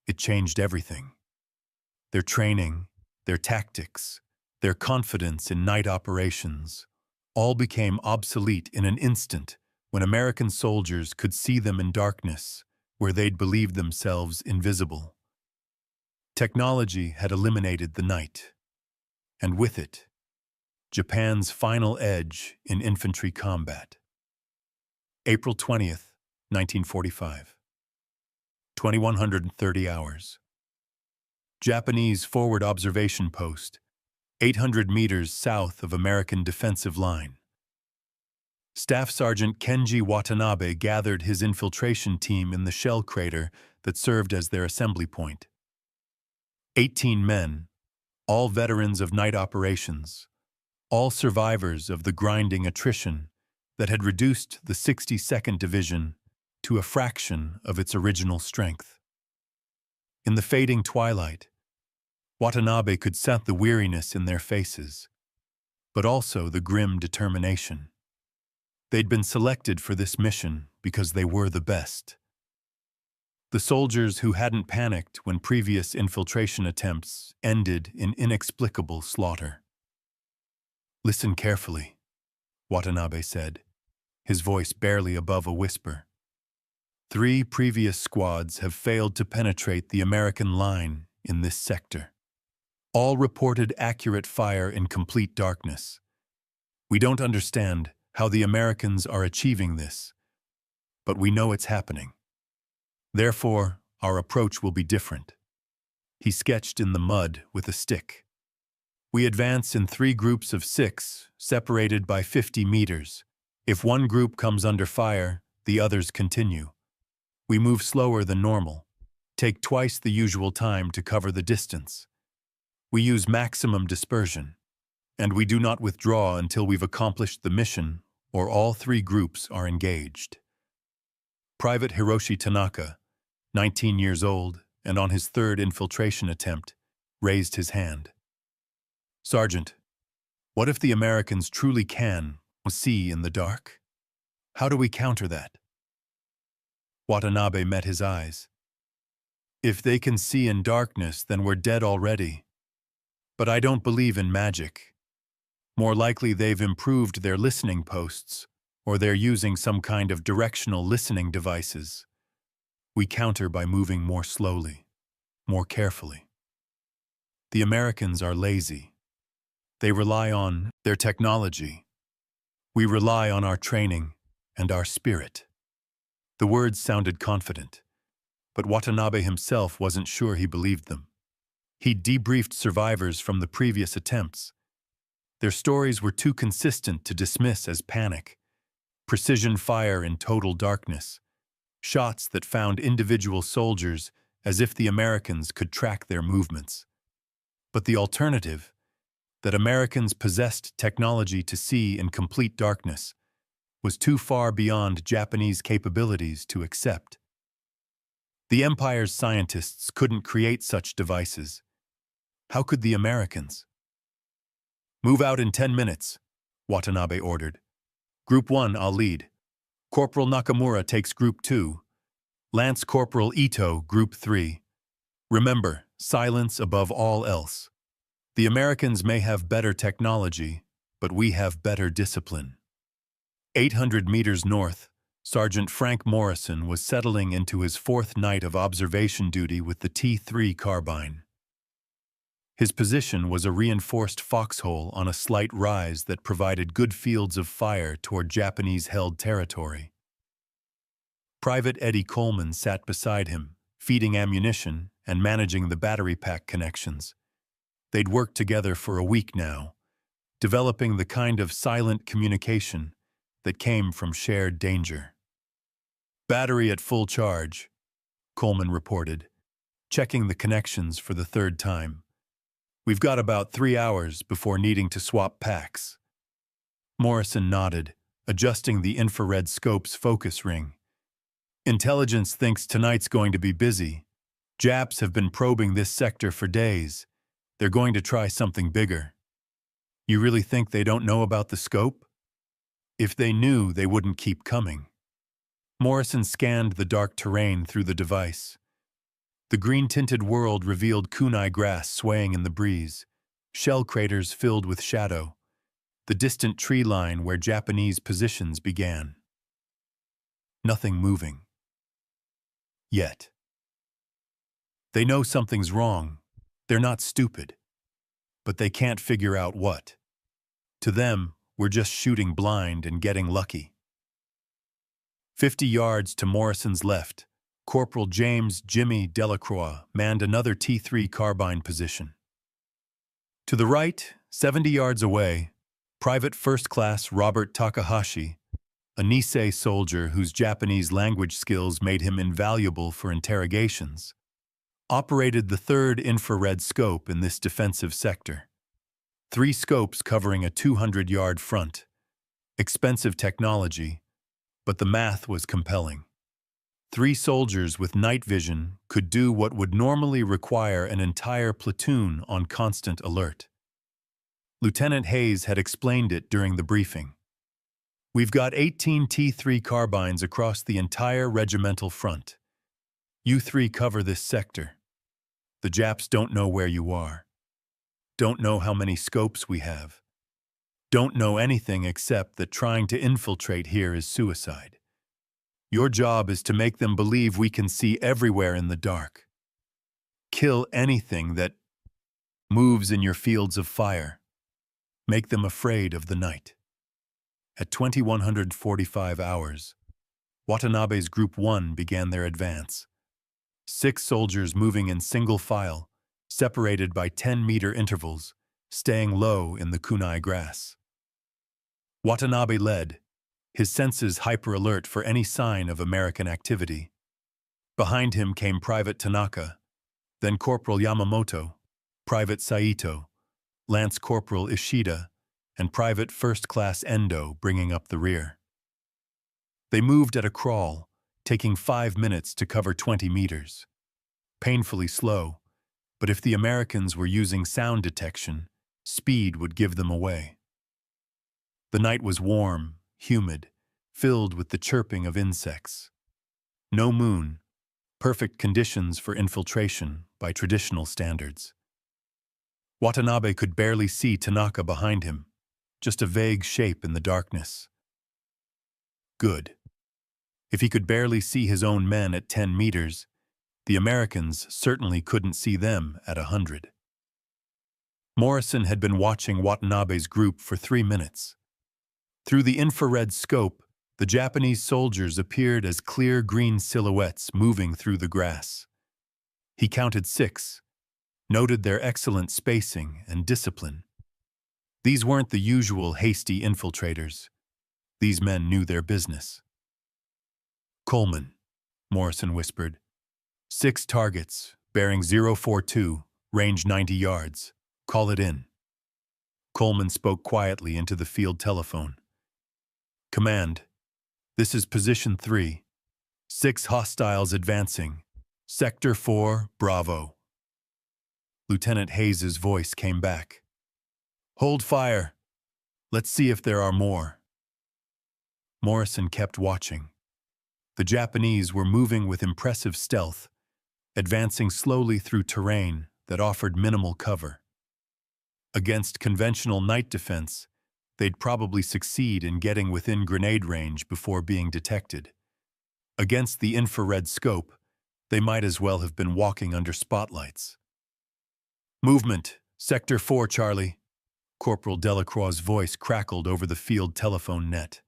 it changed everything. Their training, their tactics, their confidence in night operations, all became obsolete in an instant when American soldiers could see them in darkness where they'd believed themselves invisible. Technology had eliminated the night, and with it, Japan's final edge in infantry combat. April 20th, 1945. 2130 hours. Japanese forward observation post, 800 meters south of American defensive line. Staff Sergeant Kenji Watanabe gathered his infiltration team in the shell crater that served as their assembly point. 18 men, all veterans of night operations, all survivors of the grinding attrition that had reduced the 62nd Division to a fraction of its original strength. In the fading twilight, Watanabe could sense the weariness in their faces, but also the grim determination. They'd been selected for this mission because they were the best. The soldiers who hadn't panicked when previous infiltration attempts ended in inexplicable slaughter. "Listen carefully," Watanabe said, his voice barely above a whisper. 3 previous squads have failed to penetrate the American line in this sector. All reported accurate fire in complete darkness. We don't understand how the Americans are achieving this, but we know it's happening. Therefore, our approach will be different. He sketched in the mud with a stick. We advance in 3 groups of 6, separated by 50 meters. If one group comes under fire, the others continue. We move slower than normal, take twice the usual time to cover the distance. We use maximum dispersion, and we do not withdraw until we've accomplished the mission or all 3 groups are engaged. Private Hiroshi Tanaka, 19 years old and on his 3rd infiltration attempt, raised his hand. "Sergeant, what if the Americans truly can see in the dark? How do we counter that?" Watanabe met his eyes. If they can see in darkness, then we're dead already. But I don't believe in magic. More likely they've improved their listening posts, or they're using some kind of directional listening devices. We counter by moving more slowly, more carefully. The Americans are lazy. They rely on their technology. We rely on our training and our spirit. The words sounded confident, but Watanabe himself wasn't sure he believed them. He debriefed survivors from the previous attempts. Their stories were too consistent to dismiss as panic. Precision fire in total darkness. Shots that found individual soldiers as if the Americans could track their movements. But the alternative, that Americans possessed technology to see in complete darkness, was too far beyond Japanese capabilities to accept. The Empire's scientists couldn't create such devices. How could the Americans? "Move out in 10 minutes, Watanabe ordered. "Group 1, I'll lead. Corporal Nakamura takes Group 2. Lance Corporal Ito, Group 3. Remember, silence above all else. The Americans may have better technology, but we have better discipline." 800 meters north, Sergeant Frank Morrison was settling into his 4th night of observation duty with the T3 carbine. His position was a reinforced foxhole on a slight rise that provided good fields of fire toward Japanese-held territory. Private Eddie Coleman sat beside him, feeding ammunition and managing the battery pack connections. They'd worked together for a week now, developing the kind of silent communication that came from shared danger. "Battery at full charge," Coleman reported, checking the connections for the 3rd time. "We've got about 3 hours before needing to swap packs." Morrison nodded, adjusting the infrared scope's focus ring. "Intelligence thinks tonight's going to be busy. Japs have been probing this sector for days. They're going to try something bigger." "You really think they don't know about the scope?" "If they knew, they wouldn't keep coming." Morrison scanned the dark terrain through the device. The green-tinted world revealed kunai grass swaying in the breeze, shell craters filled with shadow, the distant tree line where Japanese positions began. Nothing moving. Yet. They know something's wrong. They're not stupid. But they can't figure out what. To them, we're just shooting blind and getting lucky. 50 yards to Morrison's left, Corporal James Jimmy Delacroix manned another T3 carbine position. To the right, 70 yards away, Private First Class Robert Takahashi, a Nisei soldier whose Japanese language skills made him invaluable for interrogations, operated the 3rd infrared scope in this defensive sector. 3 scopes covering a 200-yard front. Expensive technology, but the math was compelling. 3 soldiers with night vision could do what would normally require an entire platoon on constant alert. Lieutenant Hayes had explained it during the briefing. "We've got 18 T3 carbines across the entire regimental front. You 3 cover this sector. The Japs don't know where you are. Don't know how many scopes we have. Don't know anything except that trying to infiltrate here is suicide. Your job is to make them believe we can see everywhere in the dark. Kill anything that moves in your fields of fire. Make them afraid of the night." At 2145 hours, Watanabe's Group 1 began their advance. 6 soldiers moving in single file, separated by 10-meter intervals, staying low in the kunai grass. Watanabe led, his senses hyper-alert for any sign of American activity. Behind him came Private Tanaka, then Corporal Yamamoto, Private Saito, Lance Corporal Ishida, and Private First Class Endo bringing up the rear. They moved at a crawl, taking 5 minutes to cover 20 meters. Painfully slow, but if the Americans were using sound detection, speed would give them away. The night was warm, humid, filled with the chirping of insects. No moon, Perfect conditions for infiltration by traditional standards. Watanabe could barely see Tanaka behind him, just a vague shape in the darkness. Good. If he could barely see his own men at 10 meters, the Americans certainly couldn't see them at 100. Morrison had been watching Watanabe's group for 3 minutes. Through the infrared scope, the Japanese soldiers appeared as clear green silhouettes moving through the grass. He counted 6, noted their excellent spacing and discipline. These weren't the usual hasty infiltrators. These men knew their business. Coleman, Morrison whispered. 6 targets, bearing 042, range 90 yards. Call it in. Coleman spoke quietly into the field telephone. Command, this is position 3. 6 hostiles advancing. Sector 4, Bravo. Lieutenant Hayes's voice came back. Hold fire. Let's see if there are more. Morrison kept watching. The Japanese were moving with impressive stealth, advancing slowly through terrain that offered minimal cover. Against conventional night defense, they'd probably succeed in getting within grenade range before being detected. Against the infrared scope, they might as well have been walking under spotlights. Movement, Sector 4, Charlie. Corporal Delacroix's voice crackled over the field telephone net.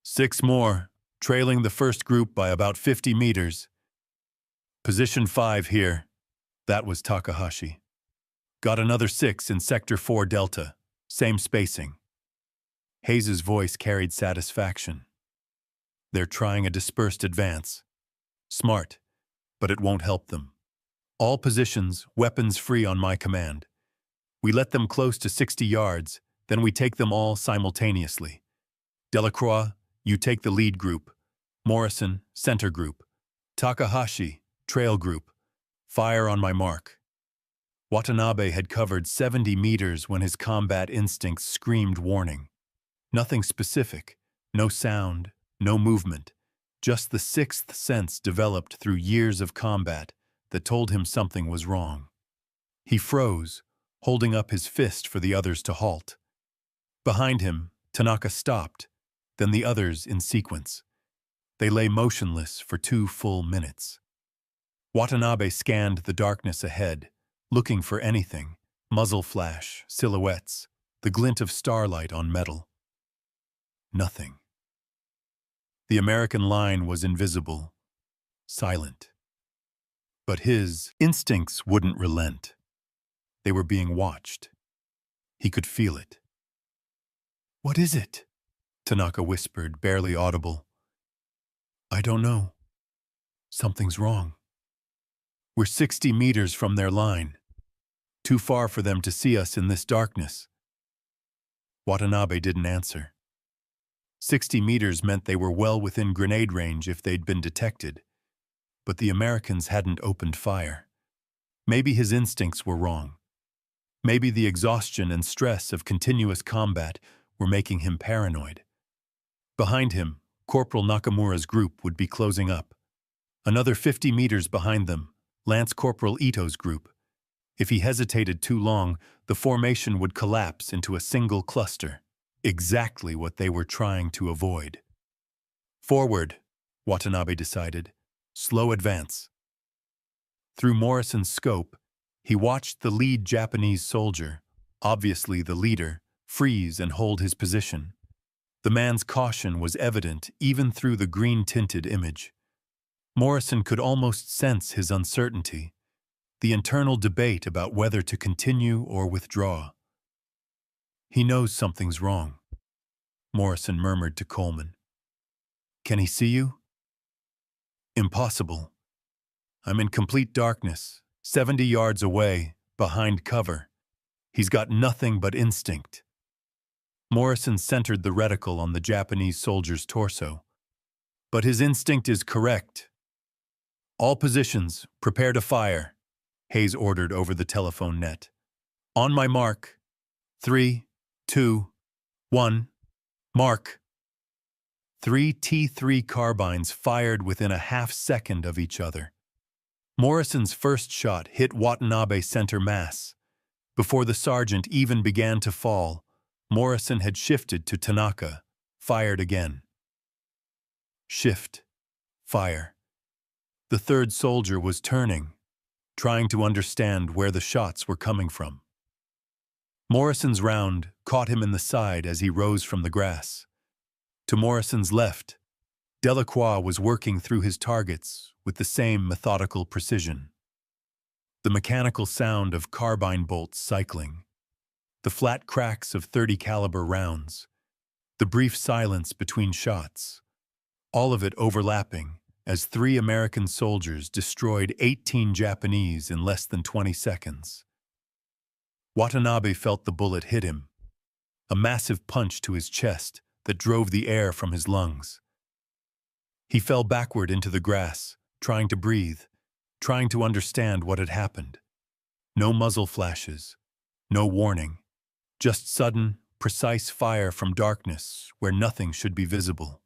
6 more, trailing the first group by about 50 meters. Position 5 here. That was Takahashi. Got another 6 in Sector 4 Delta. Same spacing. Hayes's voice carried satisfaction. They're trying a dispersed advance. Smart, but it won't help them. All positions, weapons free on my command. We let them close to 60 yards, then we take them all simultaneously. Delacroix, you take the lead group. Morrison, center group. Takahashi, trail group. Fire on my mark. Watanabe had covered 70 meters when his combat instincts screamed warning. Nothing specific, no sound, no movement, just the 6th sense developed through years of combat that told him something was wrong. He froze, holding up his fist for the others to halt. Behind him, Tanaka stopped, then the others in sequence. They lay motionless for 2 full minutes. Watanabe scanned the darkness ahead, looking for anything, muzzle flash, silhouettes, the glint of starlight on metal. Nothing. The American line was invisible, silent. But his instincts wouldn't relent. They were being watched. He could feel it. What is it? Tanaka whispered, barely audible. I don't know. Something's wrong. We're 60 meters from their line. Too far for them to see us in this darkness. Watanabe didn't answer. 60 meters meant they were well within grenade range if they'd been detected. But the Americans hadn't opened fire. Maybe his instincts were wrong. Maybe the exhaustion and stress of continuous combat were making him paranoid. Behind him, Corporal Nakamura's group would be closing up. Another 50 meters behind them, Lance Corporal Ito's group. If he hesitated too long, the formation would collapse into a single cluster. Exactly what they were trying to avoid. Forward, Watanabe decided. Slow advance. Through Morrison's scope, he watched the lead Japanese soldier, obviously the leader, freeze and hold his position. The man's caution was evident even through the green-tinted image. Morrison could almost sense his uncertainty, the internal debate about whether to continue or withdraw. He knows something's wrong, Morrison murmured to Coleman. Can he see you? Impossible. I'm in complete darkness, 70 yards away, behind cover. He's got nothing but instinct. Morrison centered the reticle on the Japanese soldier's torso. But his instinct is correct. All positions, prepare to fire, Hayes ordered over the telephone net. On my mark. 3, 2, 1, mark. Three T3 carbines fired within a half-second of each other. Morrison's first shot hit Watanabe center mass. Before the sergeant even began to fall, Morrison had shifted to Tanaka, fired again. Shift. Fire. The third soldier was turning, trying to understand where the shots were coming from. Morrison's round caught him in the side as he rose from the grass. To Morrison's left, Delacroix was working through his targets with the same methodical precision. The mechanical sound of carbine bolts cycling, the flat cracks of .30 caliber rounds, the brief silence between shots, all of it overlapping as 3 American soldiers destroyed 18 Japanese in less than 20 seconds. Watanabe felt the bullet hit him, a massive punch to his chest that drove the air from his lungs. He fell backward into the grass, trying to breathe, trying to understand what had happened. No muzzle flashes, no warning, just sudden, precise fire from darkness where nothing should be visible.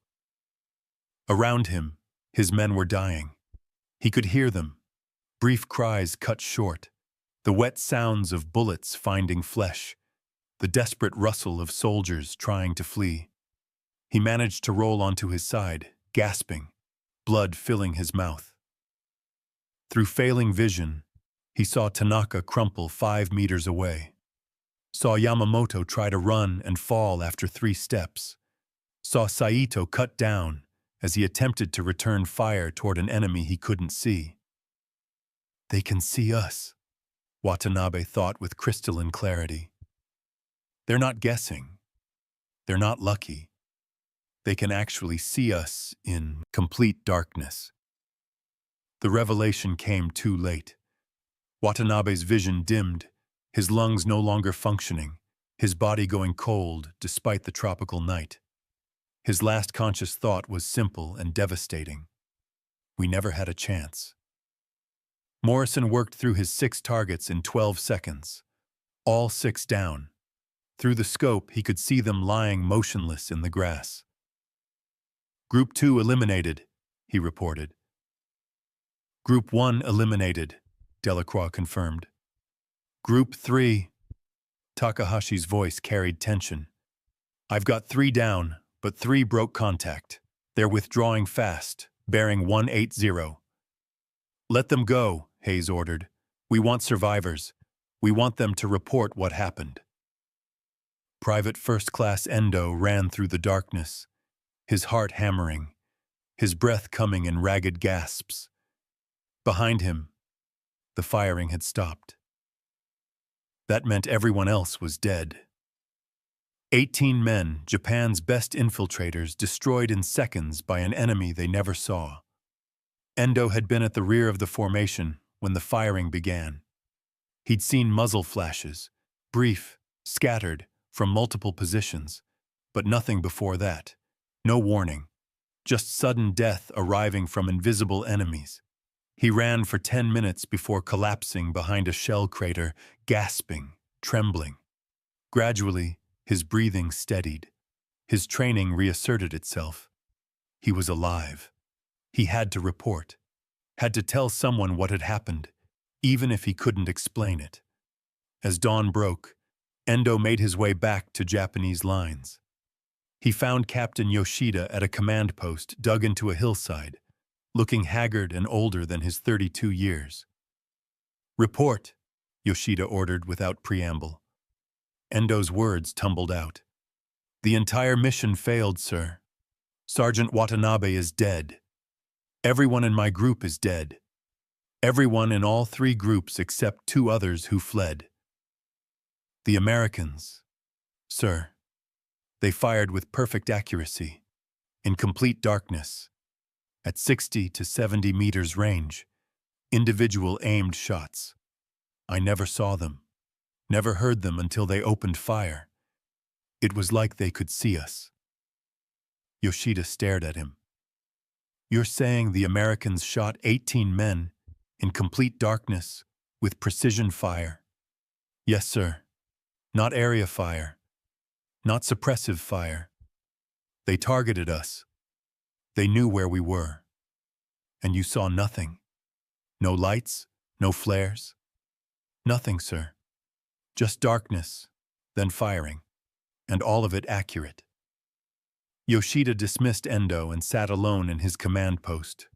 Around him, his men were dying. He could hear them, brief cries cut short, the wet sounds of bullets finding flesh, the desperate rustle of soldiers trying to flee. He managed to roll onto his side, gasping, blood filling his mouth. Through failing vision, he saw Tanaka crumple 5 meters away, saw Yamamoto try to run and fall after 3 steps, saw Saito cut down as he attempted to return fire toward an enemy he couldn't see. They can see us, Watanabe thought with crystalline clarity. They're not guessing. They're not lucky. They can actually see us in complete darkness. The revelation came too late. Watanabe's vision dimmed, his lungs no longer functioning, his body going cold despite the tropical night. His last conscious thought was simple and devastating. We never had a chance. Morrison worked through his 6 targets in 12 seconds. All 6 down. Through the scope, he could see them lying motionless in the grass. Group 2 eliminated, he reported. Group 1 eliminated, Delacroix confirmed. Group 3. Takahashi's voice carried tension. I've got 3 down, but 3 broke contact. They're withdrawing fast, bearing 180. Let them go, Hayes ordered. We want survivors. We want them to report what happened. Private First Class Endo ran through the darkness, his heart hammering, his breath coming in ragged gasps. Behind him, the firing had stopped. That meant everyone else was dead. 18 men, Japan's best infiltrators, destroyed in seconds by an enemy they never saw. Endo had been at the rear of the formation when the firing began. He'd seen muzzle flashes, brief, scattered, from multiple positions, but nothing before that. No warning, just sudden death arriving from invisible enemies. He ran for 10 minutes before collapsing behind a shell crater, gasping, trembling. Gradually, his breathing steadied. His training reasserted itself. He was alive. He had to report, had to tell someone what had happened, even if he couldn't explain it. As dawn broke, Endo made his way back to Japanese lines. He found Captain Yoshida at a command post dug into a hillside, looking haggard and older than his 32 years. Report, Yoshida ordered without preamble. Endo's words tumbled out. The entire mission failed, sir. Sergeant Watanabe is dead. Everyone in my group is dead. Everyone in all 3 groups except 2 others who fled. The Americans, sir. They fired with perfect accuracy, in complete darkness, at 60 to 70 meters range, individual aimed shots. I never saw them, never heard them until they opened fire. It was like they could see us. Yoshida stared at him. You're saying the Americans shot 18 men in complete darkness with precision fire? Yes, sir. Not area fire. Not suppressive fire. They targeted us, They knew where we were. And you saw nothing. No lights, no flares. Nothing, sir. Just darkness, then firing, and all of it accurate. Yoshida dismissed Endo and sat alone in his command post,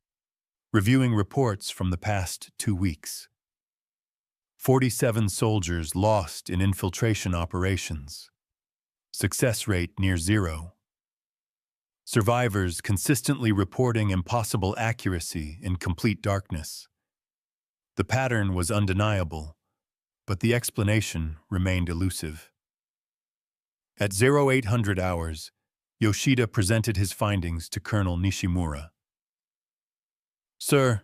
reviewing reports from the past 2 weeks. 47 soldiers lost in infiltration operations. Success rate near 0. Survivors consistently reporting impossible accuracy in complete darkness. The pattern was undeniable, but the explanation remained elusive. At 0800 hours, Yoshida presented his findings to Colonel Nishimura. Sir,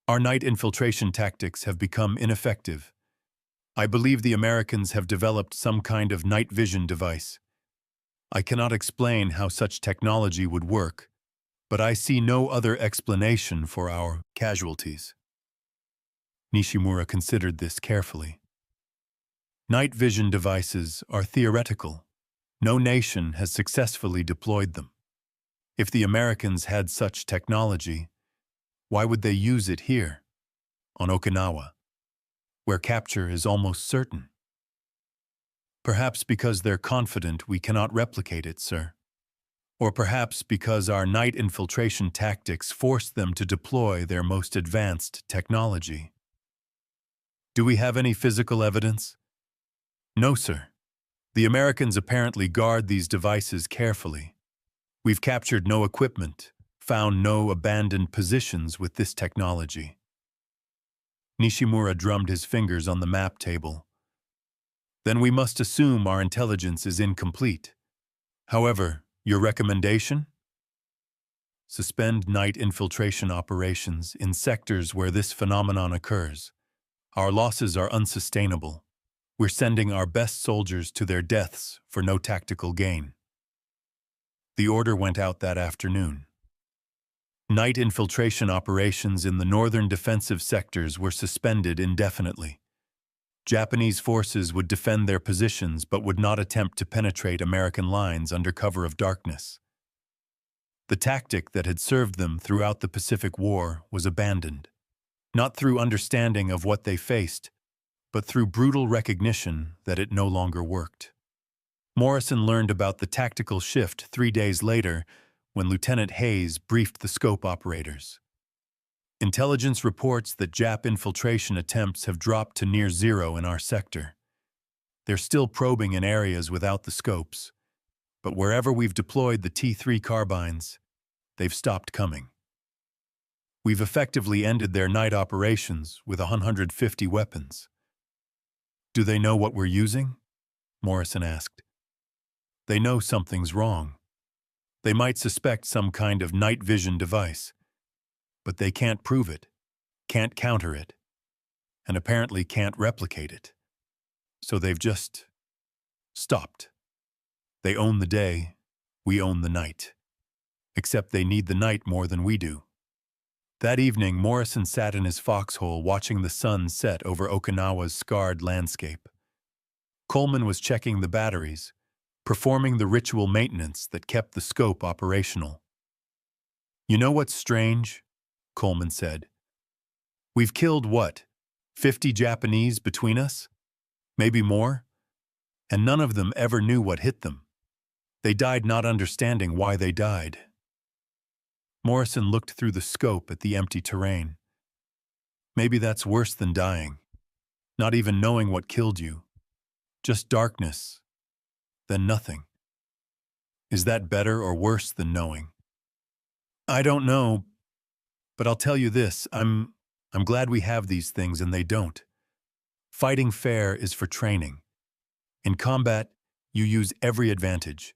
our night infiltration tactics have become ineffective. I believe the Americans have developed some kind of night vision device. I cannot explain how such technology would work, but I see no other explanation for our casualties. Nishimura considered this carefully. Night vision devices are theoretical. No nation has successfully deployed them. If the Americans had such technology, why would they use it here, on Okinawa, where capture is almost certain? Perhaps because they're confident we cannot replicate it, sir. Or perhaps because our night infiltration tactics forced them to deploy their most advanced technology. Do we have any physical evidence? No, sir. The Americans apparently guard these devices carefully. We've captured no equipment, found no abandoned positions with this technology. Nishimura drummed his fingers on the map table. Then we must assume our intelligence is incomplete. However, your recommendation? Suspend night infiltration operations in sectors where this phenomenon occurs. Our losses are unsustainable. We're sending our best soldiers to their deaths for no tactical gain. The order went out that afternoon. Night infiltration operations in the northern defensive sectors were suspended indefinitely. Japanese forces would defend their positions but would not attempt to penetrate American lines under cover of darkness. The tactic that had served them throughout the Pacific War was abandoned, not through understanding of what they faced, but through brutal recognition that it no longer worked. Morrison learned about the tactical shift 3 days later when Lieutenant Hayes briefed the scope operators. Intelligence reports that Jap infiltration attempts have dropped to near 0 in our sector. They're still probing in areas without the scopes, but wherever we've deployed the T3 carbines, they've stopped coming. We've effectively ended their night operations with 150 weapons. Do they know what we're using? Morrison asked. They know something's wrong. They might suspect some kind of night vision device, but they can't prove it, can't counter it, and apparently can't replicate it. So they've just stopped. They own the day, we own the night. Except they need the night more than we do. That evening, Morrison sat in his foxhole watching the sun set over Okinawa's scarred landscape. Coleman was checking the batteries, performing the ritual maintenance that kept the scope operational. You know what's strange? Coleman said. We've killed what? 50 Japanese between us? Maybe more? And none of them ever knew what hit them. They died not understanding why they died. Morrison looked through the scope at the empty terrain. Maybe that's worse than dying. Not even knowing what killed you. Just darkness. Then nothing. Is that better or worse than knowing? I don't know, but I'll tell you this, I'm glad we have these things and they don't. Fighting fair is for training. In combat, you use every advantage.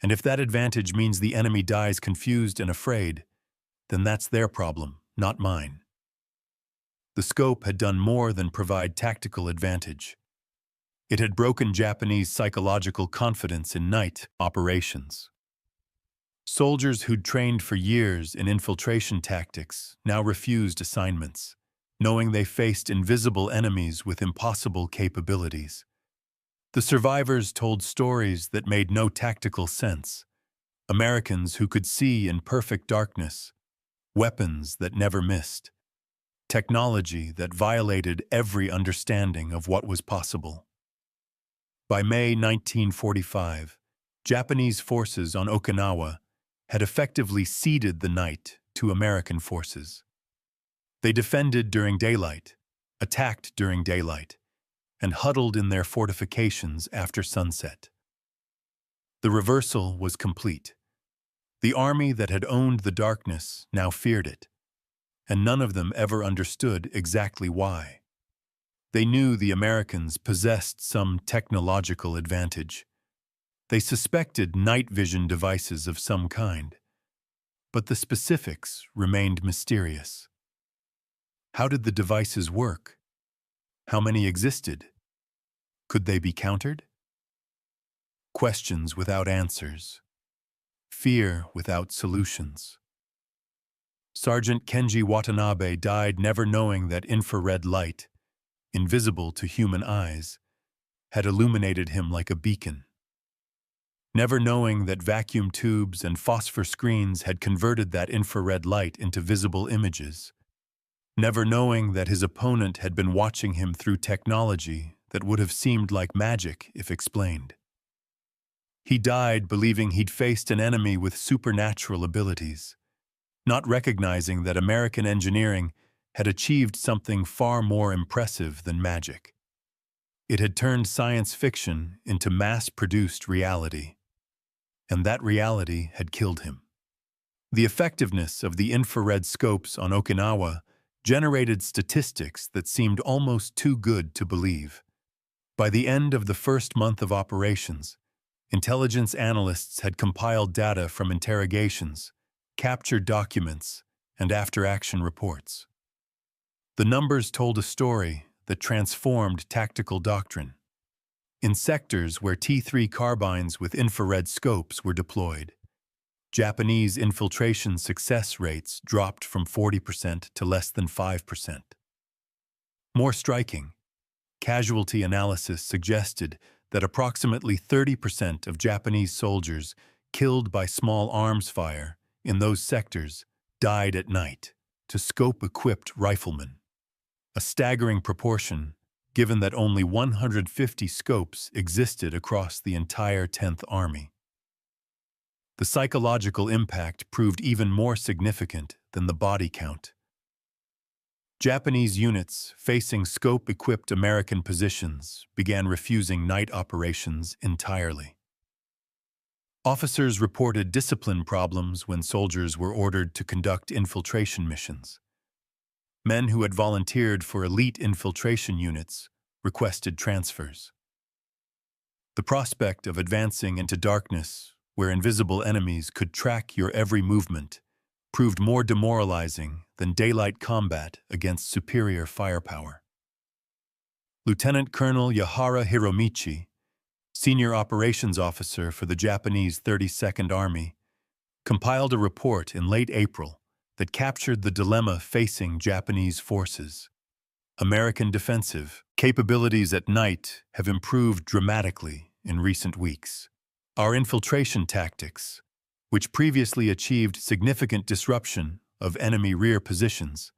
And if that advantage means the enemy dies confused and afraid, then that's their problem, not mine. The scope had done more than provide tactical advantage. It had broken Japanese psychological confidence in night operations. Soldiers who'd trained for years in infiltration tactics now refused assignments, knowing they faced invisible enemies with impossible capabilities. The survivors told stories that made no tactical sense, Americans who could see in perfect darkness, weapons that never missed, technology that violated every understanding of what was possible. By May 1945, Japanese forces on Okinawa had effectively ceded the night to American forces. They defended during daylight, attacked during daylight, and huddled in their fortifications after sunset. The reversal was complete. The army that had owned the darkness now feared it, and none of them ever understood exactly why. They knew the Americans possessed some technological advantage. They suspected night vision devices of some kind, but the specifics remained mysterious. How did the devices work? How many existed? Could they be countered? Questions without answers. Fear without solutions. Sergeant Kenji Watanabe died never knowing that infrared light, invisible to human eyes, had illuminated him like a beacon. Never knowing that vacuum tubes and phosphor screens had converted that infrared light into visible images. Never knowing that his opponent had been watching him through technology that would have seemed like magic if explained. He died believing he'd faced an enemy with supernatural abilities, not recognizing that American engineering had achieved something far more impressive than magic. It had turned science fiction into mass-produced reality, and that reality had killed him. The effectiveness of the infrared scopes on Okinawa generated statistics that seemed almost too good to believe. By the end of the first month of operations, intelligence analysts had compiled data from interrogations, captured documents, and after-action reports. The numbers told a story that transformed tactical doctrine. In sectors where T3 carbines with infrared scopes were deployed, Japanese infiltration success rates dropped from 40% to less than 5%. More striking, casualty analysis suggested that approximately 30% of Japanese soldiers killed by small arms fire in those sectors died at night to scope-equipped riflemen. A staggering proportion, given that only 150 scopes existed across the entire 10th Army. The psychological impact proved even more significant than the body count. Japanese units facing scope-equipped American positions began refusing night operations entirely. Officers reported discipline problems when soldiers were ordered to conduct infiltration missions. Men who had volunteered for elite infiltration units requested transfers. The prospect of advancing into darkness, where invisible enemies could track your every movement, proved more demoralizing than daylight combat against superior firepower. Lieutenant Colonel Yahara Hiromichi, senior operations officer for the Japanese 32nd Army, compiled a report in late April that captured the dilemma facing Japanese forces. American defensive capabilities at night have improved dramatically in recent weeks. Our infiltration tactics, which previously achieved significant disruption of enemy rear positions,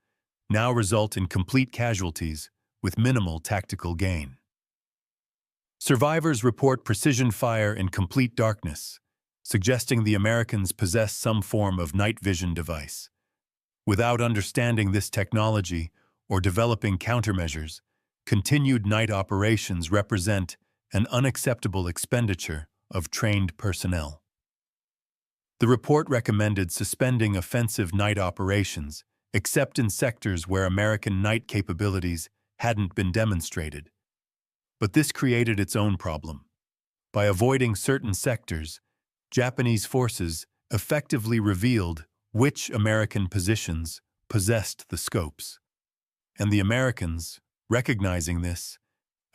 now result in complete casualties with minimal tactical gain. Survivors report precision fire in complete darkness, suggesting the Americans possess some form of night vision device. Without understanding this technology or developing countermeasures, continued night operations represent an unacceptable expenditure of trained personnel. The report recommended suspending offensive night operations, except in sectors where American night capabilities hadn't been demonstrated. But this created its own problem. By avoiding certain sectors, Japanese forces effectively revealed which American positions possessed the scopes. And the Americans, recognizing this,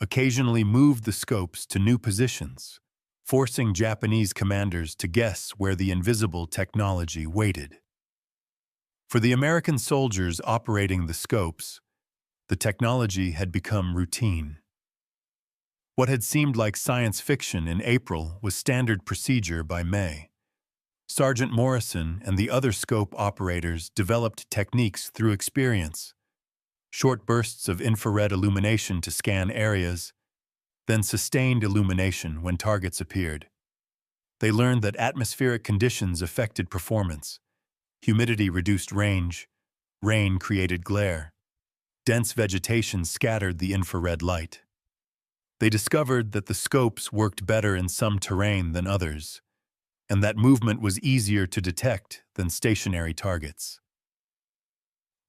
occasionally moved the scopes to new positions, forcing Japanese commanders to guess where the invisible technology waited. For the American soldiers operating the scopes, the technology had become routine. What had seemed like science fiction in April was standard procedure by May. Sergeant Morrison and the other scope operators developed techniques through experience, short bursts of infrared illumination to scan areas, then sustained illumination when targets appeared. They learned that atmospheric conditions affected performance. Humidity reduced range, rain created glare, dense vegetation scattered the infrared light. They discovered that the scopes worked better in some terrain than others, and that movement was easier to detect than stationary targets.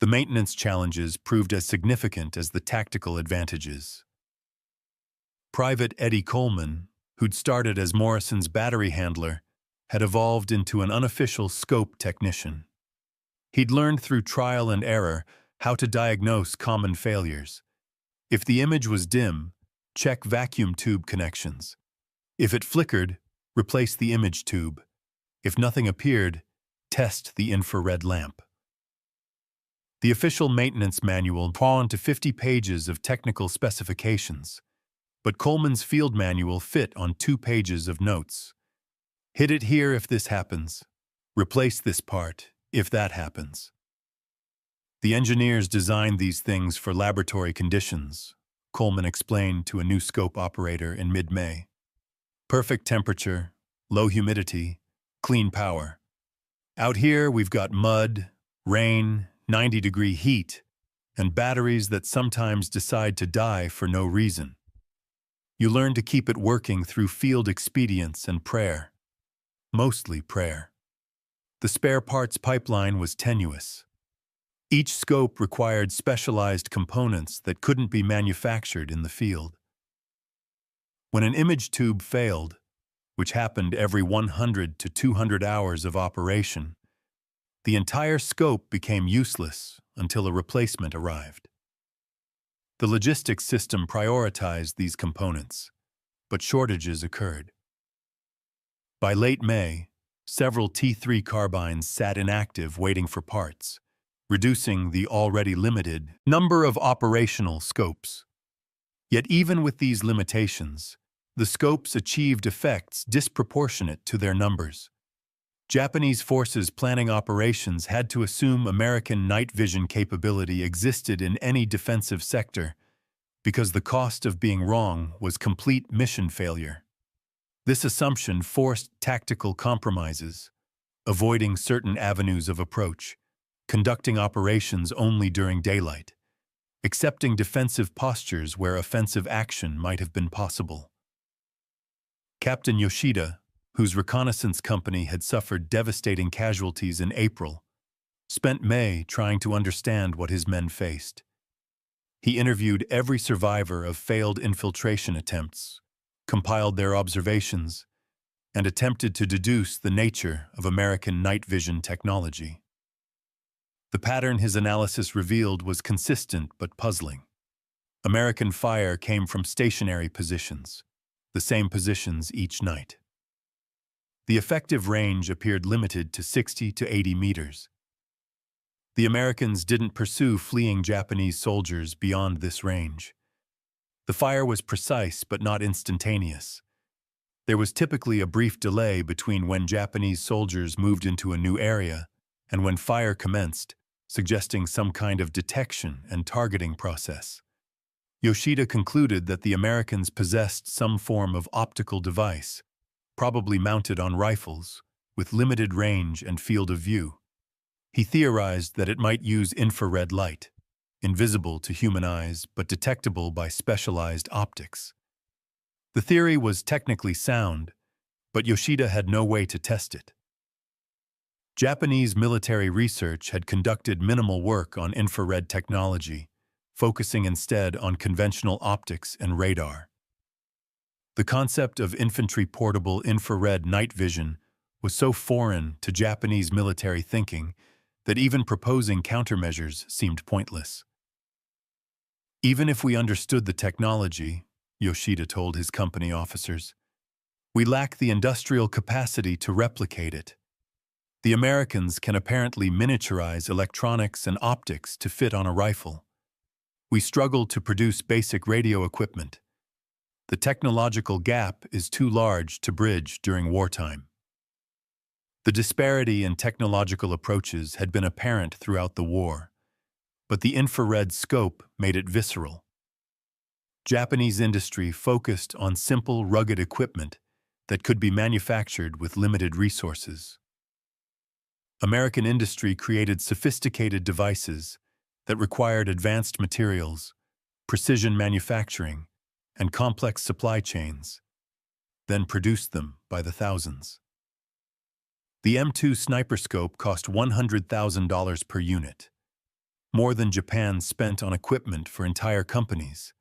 The maintenance challenges proved as significant as the tactical advantages. Private Eddie Coleman, who'd started as Morrison's battery handler, had evolved into an unofficial scope technician. He'd learned through trial and error how to diagnose common failures. If the image was dim, check vacuum tube connections. If it flickered, replace the image tube. If nothing appeared, test the infrared lamp. The official maintenance manual pawned to 50 pages of technical specifications, but Coleman's field manual fit on 2 pages of notes. Hit it here if this happens. Replace this part if that happens. The engineers designed these things for laboratory conditions, Coleman explained to a new scope operator in mid-May. Perfect temperature, low humidity, clean power. Out here we've got mud, rain, 90-degree heat, and batteries that sometimes decide to die for no reason. You learn to keep it working through field expedience and prayer. Mostly prayer. The spare parts pipeline was tenuous. Each scope required specialized components that couldn't be manufactured in the field. When an image tube failed, which happened every 100 to 200 hours of operation, the entire scope became useless until a replacement arrived. The logistics system prioritized these components, but shortages occurred. By late May, several T3 carbines sat inactive waiting for parts, reducing the already limited number of operational scopes. Yet even with these limitations, the scopes achieved effects disproportionate to their numbers. Japanese forces planning operations had to assume American night vision capability existed in any defensive sector because the cost of being wrong was complete mission failure. This assumption forced tactical compromises, avoiding certain avenues of approach, conducting operations only during daylight, accepting defensive postures where offensive action might have been possible. Captain Yoshida, whose reconnaissance company had suffered devastating casualties in April, spent May trying to understand what his men faced. He interviewed every survivor of failed infiltration attempts, compiled their observations, and attempted to deduce the nature of American night vision technology. The pattern his analysis revealed was consistent but puzzling. American fire came from stationary positions, the same positions each night. The effective range appeared limited to 60 to 80 meters. The Americans didn't pursue fleeing Japanese soldiers beyond this range. The fire was precise but not instantaneous. There was typically a brief delay between when Japanese soldiers moved into a new area and when fire commenced, suggesting some kind of detection and targeting process. Yoshida concluded that the Americans possessed some form of optical device, probably mounted on rifles, with limited range and field of view. He theorized that it might use infrared light, invisible to human eyes but detectable by specialized optics. The theory was technically sound, but Yoshida had no way to test it. Japanese military research had conducted minimal work on infrared technology, focusing instead on conventional optics and radar. The concept of infantry portable infrared night vision was so foreign to Japanese military thinking that even proposing countermeasures seemed pointless. Even if we understood the technology, Yoshida told his company officers, we lack the industrial capacity to replicate it. The Americans can apparently miniaturize electronics and optics to fit on a rifle. We struggle to produce basic radio equipment. The technological gap is too large to bridge during wartime. The disparity in technological approaches had been apparent throughout the war, but the infrared scope made it visceral. Japanese industry focused on simple, rugged equipment that could be manufactured with limited resources. American industry created sophisticated devices that required advanced materials, precision manufacturing, and complex supply chains, then produced them by the thousands. The M2 Sniperscope cost $100,000 per unit, more than Japan spent on equipment for entire companies.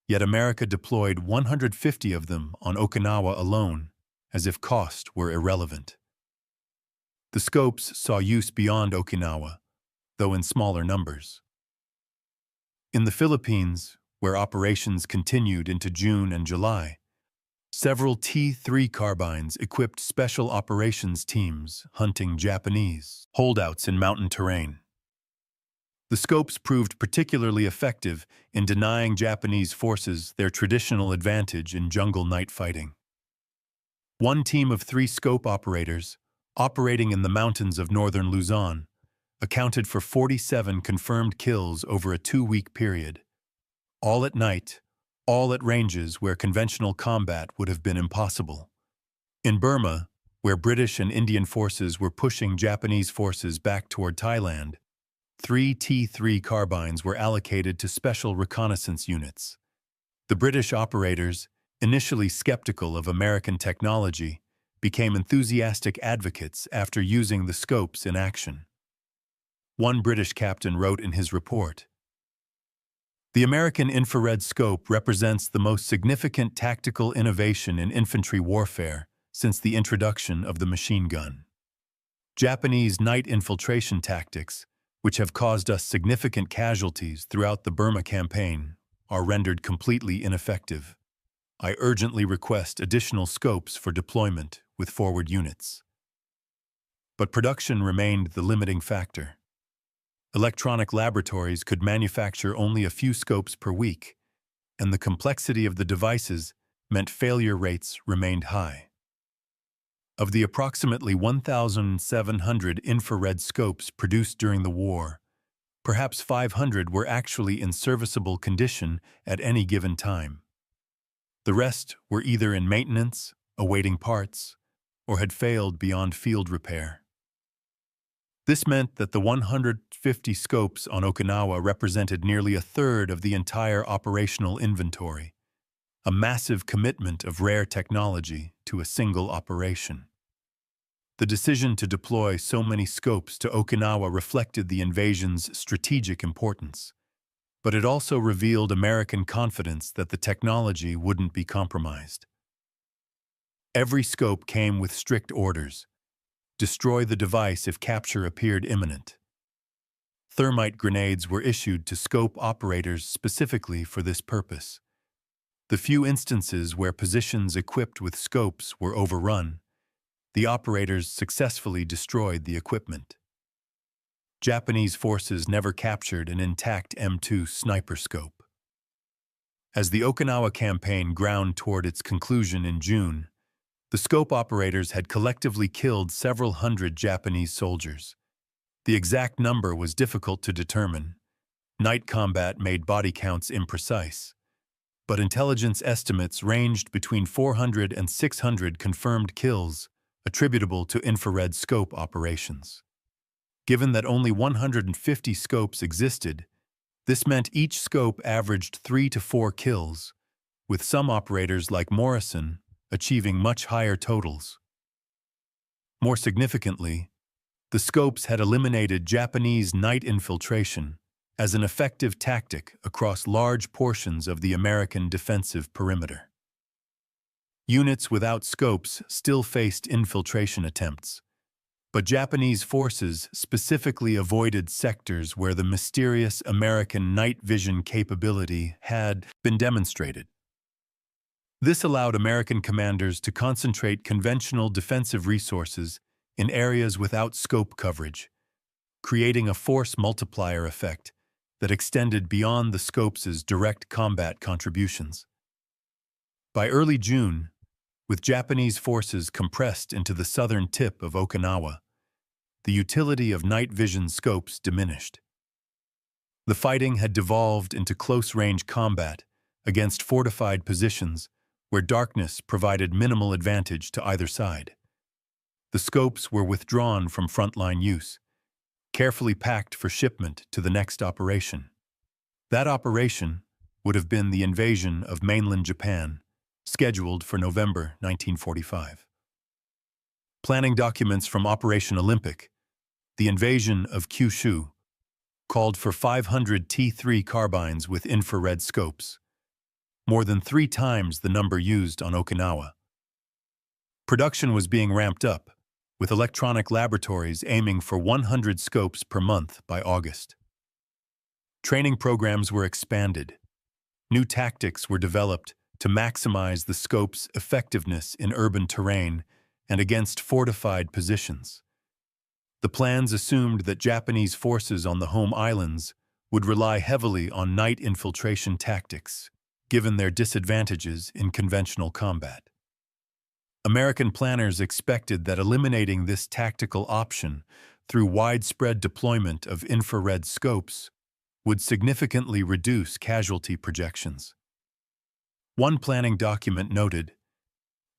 Yet America deployed 150 of them on Okinawa alone, as if cost were irrelevant. The scopes saw use beyond Okinawa, though in smaller numbers. In the Philippines, where operations continued into June and July, several T3 carbines equipped special operations teams hunting Japanese holdouts in mountain terrain. The scopes proved particularly effective in denying Japanese forces their traditional advantage in jungle night fighting. One team of 3 scope operators, operating in the mountains of northern Luzon, accounted for 47 confirmed kills over a 2-week period, all at night, all at ranges where conventional combat would have been impossible. In Burma, where British and Indian forces were pushing Japanese forces back toward Thailand, 3 T3 carbines were allocated to special reconnaissance units. The British operators, initially skeptical of American technology, became enthusiastic advocates after using the scopes in action. One British captain wrote in his report, "The American infrared scope represents the most significant tactical innovation in infantry warfare since the introduction of the machine gun. Japanese night infiltration tactics, which have caused us significant casualties throughout the Burma campaign, are rendered completely ineffective. I urgently request additional scopes for deployment with forward units." But production remained the limiting factor. Electronic laboratories could manufacture only a few scopes per week, and the complexity of the devices meant failure rates remained high. Of the approximately 1,700 infrared scopes produced during the war, perhaps 500 were actually in serviceable condition at any given time. The rest were either in maintenance, awaiting parts, or had failed beyond field repair. This meant that the 150 scopes on Okinawa represented nearly a third of the entire operational inventory, a massive commitment of rare technology to a single operation. The decision to deploy so many scopes to Okinawa reflected the invasion's strategic importance, but it also revealed American confidence that the technology wouldn't be compromised. Every scope came with strict orders: destroy the device if capture appeared imminent. Thermite grenades were issued to scope operators specifically for this purpose. The few instances where positions equipped with scopes were overrun, the operators successfully destroyed the equipment. Japanese forces never captured an intact M2 Sniperscope. As the Okinawa campaign ground toward its conclusion in June, the scope operators had collectively killed several hundred Japanese soldiers. The exact number was difficult to determine. Night combat made body counts imprecise, but intelligence estimates ranged between 400 and 600 confirmed kills attributable to infrared scope operations. Given that only 150 scopes existed, this meant each scope averaged 3 to 4 kills, with some operators like Morrison achieving much higher totals. More significantly, the scopes had eliminated Japanese night infiltration as an effective tactic across large portions of the American defensive perimeter. Units without scopes still faced infiltration attempts, but Japanese forces specifically avoided sectors where the mysterious American night vision capability had been demonstrated. This allowed American commanders to concentrate conventional defensive resources in areas without scope coverage, creating a force multiplier effect that extended beyond the scopes' direct combat contributions. By early June, With Japanese forces compressed into the southern tip of Okinawa, the utility of night vision scopes diminished. The fighting had devolved into close-range combat against fortified positions where darkness provided minimal advantage to either side. The scopes were withdrawn from frontline use, carefully packed for shipment to the next operation. That operation would have been the invasion of mainland Japan, scheduled for November 1945. Planning documents from Operation Olympic, the invasion of Kyushu, called for 500 T3 carbines with infrared scopes, more than 3 times the number used on Okinawa. Production was being ramped up, with electronic laboratories aiming for 100 scopes per month by August. Training programs were expanded. New tactics were developed to maximize the scope's effectiveness in urban terrain and against fortified positions. The plans assumed that Japanese forces on the home islands would rely heavily on night infiltration tactics, given their disadvantages in conventional combat. American planners expected that eliminating this tactical option through widespread deployment of infrared scopes would significantly reduce casualty projections. One planning document noted,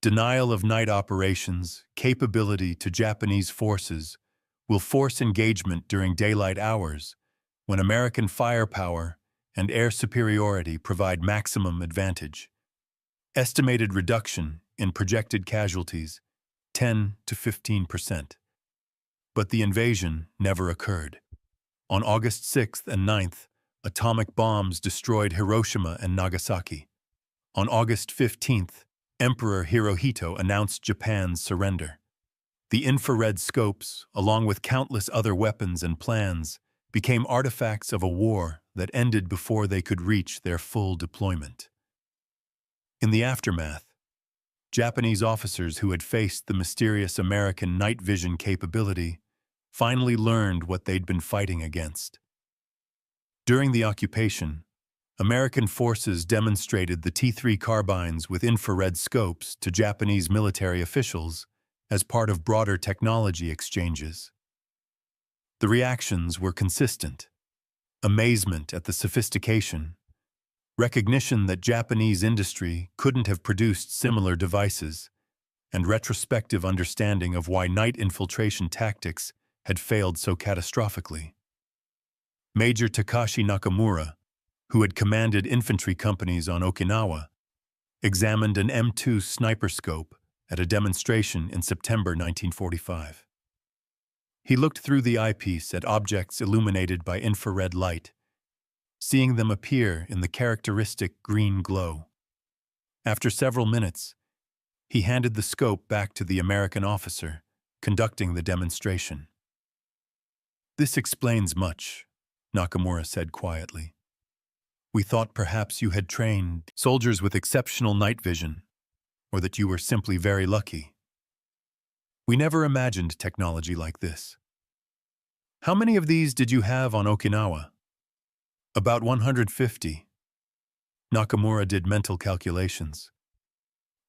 "Denial of night operations, capability to Japanese forces will force engagement during daylight hours when American firepower and air superiority provide maximum advantage. Estimated reduction in projected casualties, 10 to 15%. But the invasion never occurred. On August 6th and 9th, atomic bombs destroyed Hiroshima and Nagasaki. On August 15th, Emperor Hirohito announced Japan's surrender. The infrared scopes, along with countless other weapons and plans, became artifacts of a war that ended before they could reach their full deployment. In the aftermath, Japanese officers who had faced the mysterious American night vision capability finally learned what they'd been fighting against. During the occupation, American forces demonstrated the T3 carbines with infrared scopes to Japanese military officials as part of broader technology exchanges. The reactions were consistent: amazement at the sophistication, recognition that Japanese industry couldn't have produced similar devices, and retrospective understanding of why night infiltration tactics had failed so catastrophically. Major Takashi Nakamura, who had commanded infantry companies on Okinawa, examined an M2 Sniperscope at a demonstration in September 1945. He looked through the eyepiece at objects illuminated by infrared light, seeing them appear in the characteristic green glow. After several minutes, he handed the scope back to the American officer conducting the demonstration. "This explains much," Nakamura said quietly. "We thought perhaps you had trained soldiers with exceptional night vision, or that you were simply very lucky. We never imagined technology like this. How many of these did you have on Okinawa?" "About 150. Nakamura did mental calculations.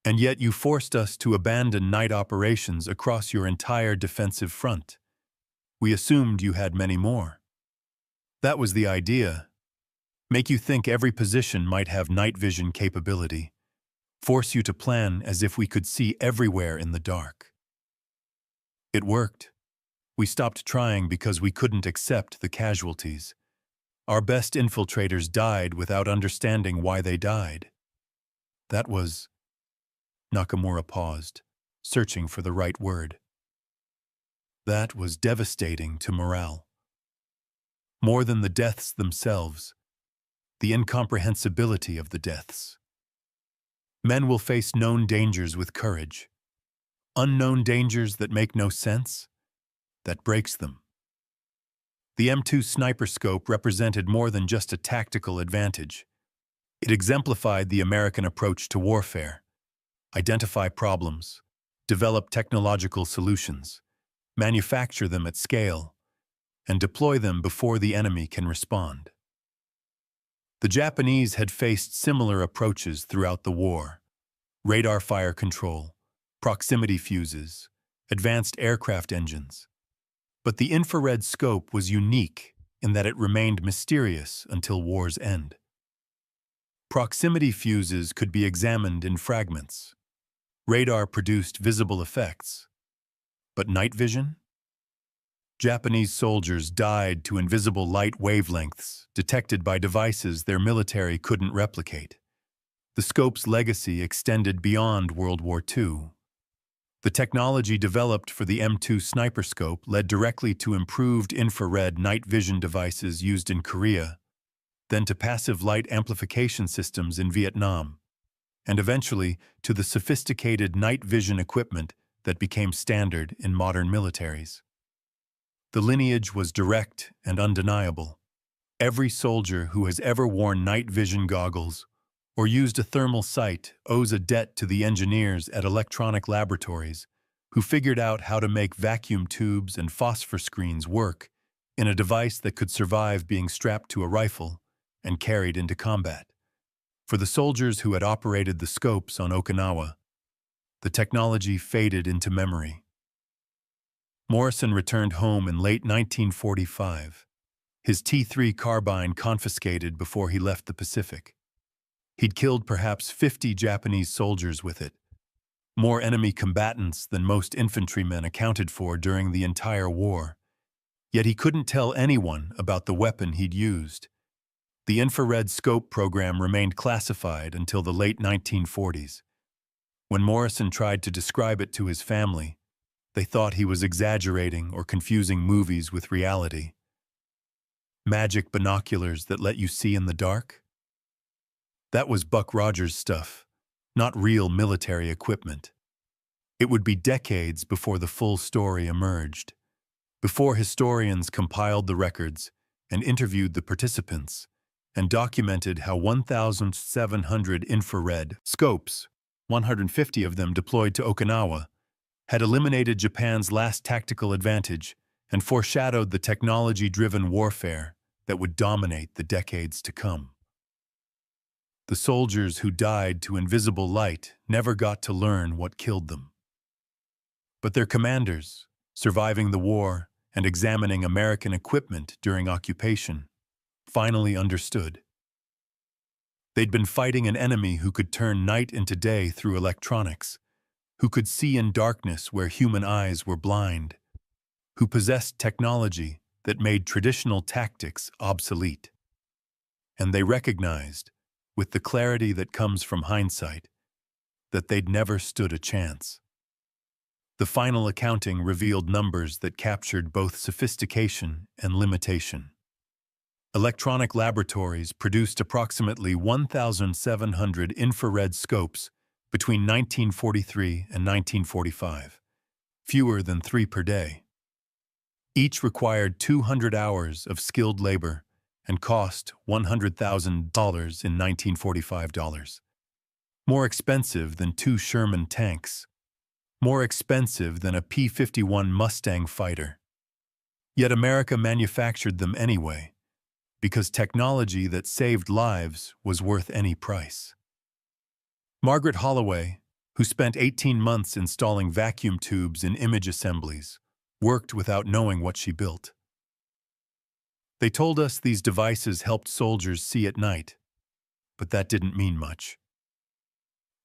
"And yet you forced us to abandon night operations across your entire defensive front. We assumed you had many more. That was the idea. Make you think every position might have night vision capability. Force you to plan as if we could see everywhere in the dark. It worked. We stopped trying because we couldn't accept the casualties. Our best infiltrators died without understanding why they died. That was..." Nakamura paused, searching for the right word. "That was devastating to morale. More than the deaths themselves, the incomprehensibility of the deaths. Men will face known dangers with courage. Unknown dangers that make no sense, that breaks them. The M2 Sniperscope represented more than just a tactical advantage. It exemplified the American approach to warfare: identify problems, develop technological solutions, manufacture them at scale, and deploy them before the enemy can respond. The Japanese had faced similar approaches throughout the war, radar fire control, proximity fuses, advanced aircraft engines. But the infrared scope was unique in that it remained mysterious until war's end. Proximity fuses could be examined in fragments. Radar produced visible effects. But night vision? Japanese soldiers died to invisible light wavelengths detected by devices their military couldn't replicate. The scope's legacy extended beyond World War II. The technology developed for the M2 Sniperscope led directly to improved infrared night vision devices used in Korea, then to passive light amplification systems in Vietnam, and eventually to the sophisticated night vision equipment that became standard in modern militaries. The lineage was direct and undeniable. Every soldier who has ever worn night vision goggles or used a thermal sight owes a debt to the engineers at electronic laboratories who figured out how to make vacuum tubes and phosphor screens work in a device that could survive being strapped to a rifle and carried into combat. For the soldiers who had operated the scopes on Okinawa, the technology faded into memory. Morrison returned home in late 1945, his T3 carbine confiscated before he left the Pacific. He'd killed perhaps 50 Japanese soldiers with it, more enemy combatants than most infantrymen accounted for during the entire war. Yet he couldn't tell anyone about the weapon he'd used. The infrared scope program remained classified until the late 1940s. When Morrison tried to describe it to his family, they thought he was exaggerating or confusing movies with reality. Magic binoculars that let you see in the dark? That was Buck Rogers stuff, not real military equipment. It would be decades before the full story emerged, before historians compiled the records and interviewed the participants and documented how 1,700 infrared scopes, 150 of them deployed to Okinawa, had eliminated Japan's last tactical advantage and foreshadowed the technology-driven warfare that would dominate the decades to come. The soldiers who died to invisible light never got to learn what killed them. But their commanders, surviving the war and examining American equipment during occupation, finally understood. They'd been fighting an enemy who could turn night into day through electronics, who could see in darkness where human eyes were blind, who possessed technology that made traditional tactics obsolete. And they recognized, with the clarity that comes from hindsight, that they'd never stood a chance. The final accounting revealed numbers that captured both sophistication and limitation. Electronic laboratories produced approximately 1,700 infrared scopes between 1943 and 1945, fewer than 3 per day. Each required 200 hours of skilled labor and cost $100,000 in 1945 dollars. More expensive than 2 Sherman tanks. More expensive than a P-51 Mustang fighter. Yet America manufactured them anyway, because technology that saved lives was worth any price. Margaret Holloway, who spent 18 months installing vacuum tubes in image assemblies, worked without knowing what she built. They told us these devices helped soldiers see at night, but that didn't mean much.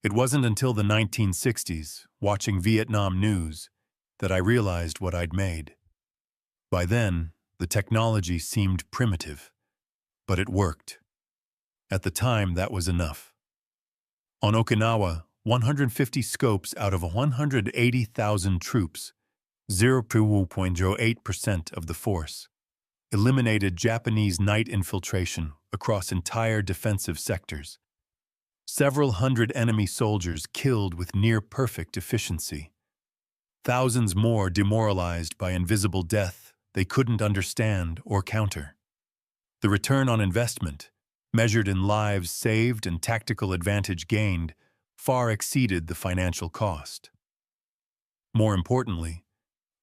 It wasn't until the 1960s, watching Vietnam news, that I realized what I'd made. By then, the technology seemed primitive, but it worked. At the time, that was enough. On Okinawa, 150 scopes out of 180,000 troops, 0.08% of the force, eliminated Japanese night infiltration across entire defensive sectors. Several hundred enemy soldiers killed with near-perfect efficiency. Thousands more demoralized by invisible death they couldn't understand or counter. The return on investment, measured in lives saved and tactical advantage gained, far exceeded the financial cost. More importantly,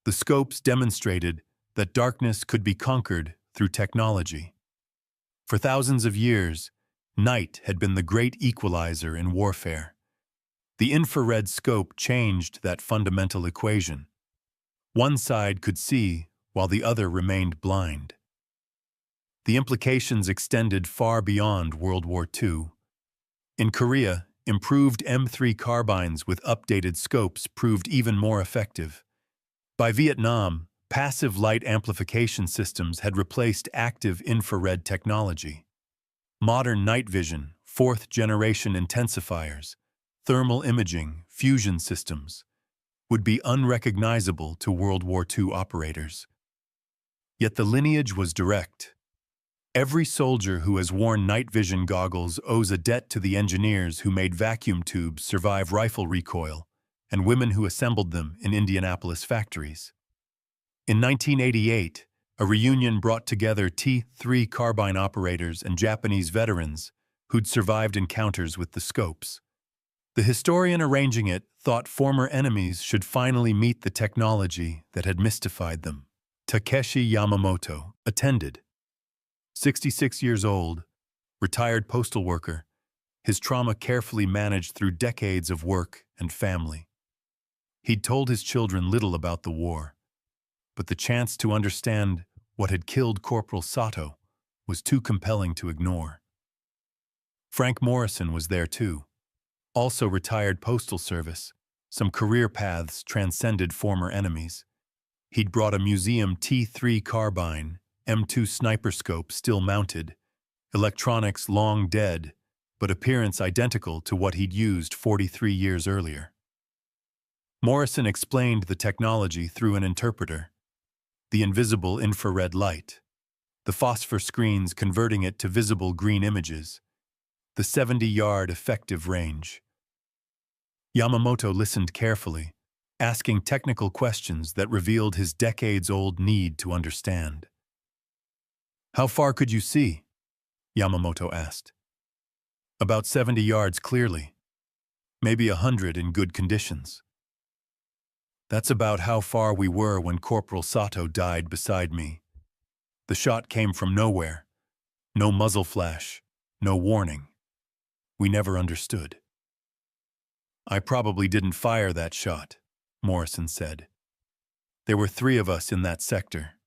the scopes demonstrated that darkness could be conquered through technology. For thousands of years, night had been the great equalizer in warfare. The infrared scope changed that fundamental equation. One side could see, while the other remained blind. The implications extended far beyond World War II. In Korea, improved M3 carbines with updated scopes proved even more effective. By Vietnam, passive light amplification systems had replaced active infrared technology. Modern night vision, fourth-generation intensifiers, thermal imaging, fusion systems would be unrecognizable to World War II operators. Yet the lineage was direct. Every soldier who has worn night vision goggles owes a debt to the engineers who made vacuum tubes survive rifle recoil and women who assembled them in Indianapolis factories. In 1988, a reunion brought together T3 carbine operators and Japanese veterans who'd survived encounters with the scopes. The historian arranging it thought former enemies should finally meet the technology that had mystified them. Takeshi Yamamoto attended. 66 years old, retired postal worker, his trauma carefully managed through decades of work and family. He'd told his children little about the war, but the chance to understand what had killed Corporal Sato was too compelling to ignore. Frank Morrison was there too. Also retired postal service, some career paths transcended former enemies. He'd brought a museum T3 carbine, M2 Sniperscope still mounted, electronics long dead, but appearance identical to what he'd used 43 years earlier. Morrison explained the technology through an interpreter. The invisible infrared light, the phosphor screens converting it to visible green images, the 70-yard effective range. Yamamoto listened carefully, asking technical questions that revealed his decades-old need to understand. "How far could you see?" Yamamoto asked. "About 70 yards clearly, maybe 100 in good conditions." "That's about how far we were when Corporal Sato died beside me. The shot came from nowhere. No muzzle flash, no warning. We never understood." "I probably didn't fire that shot," Morrison said. "There were 3 of us in that sector,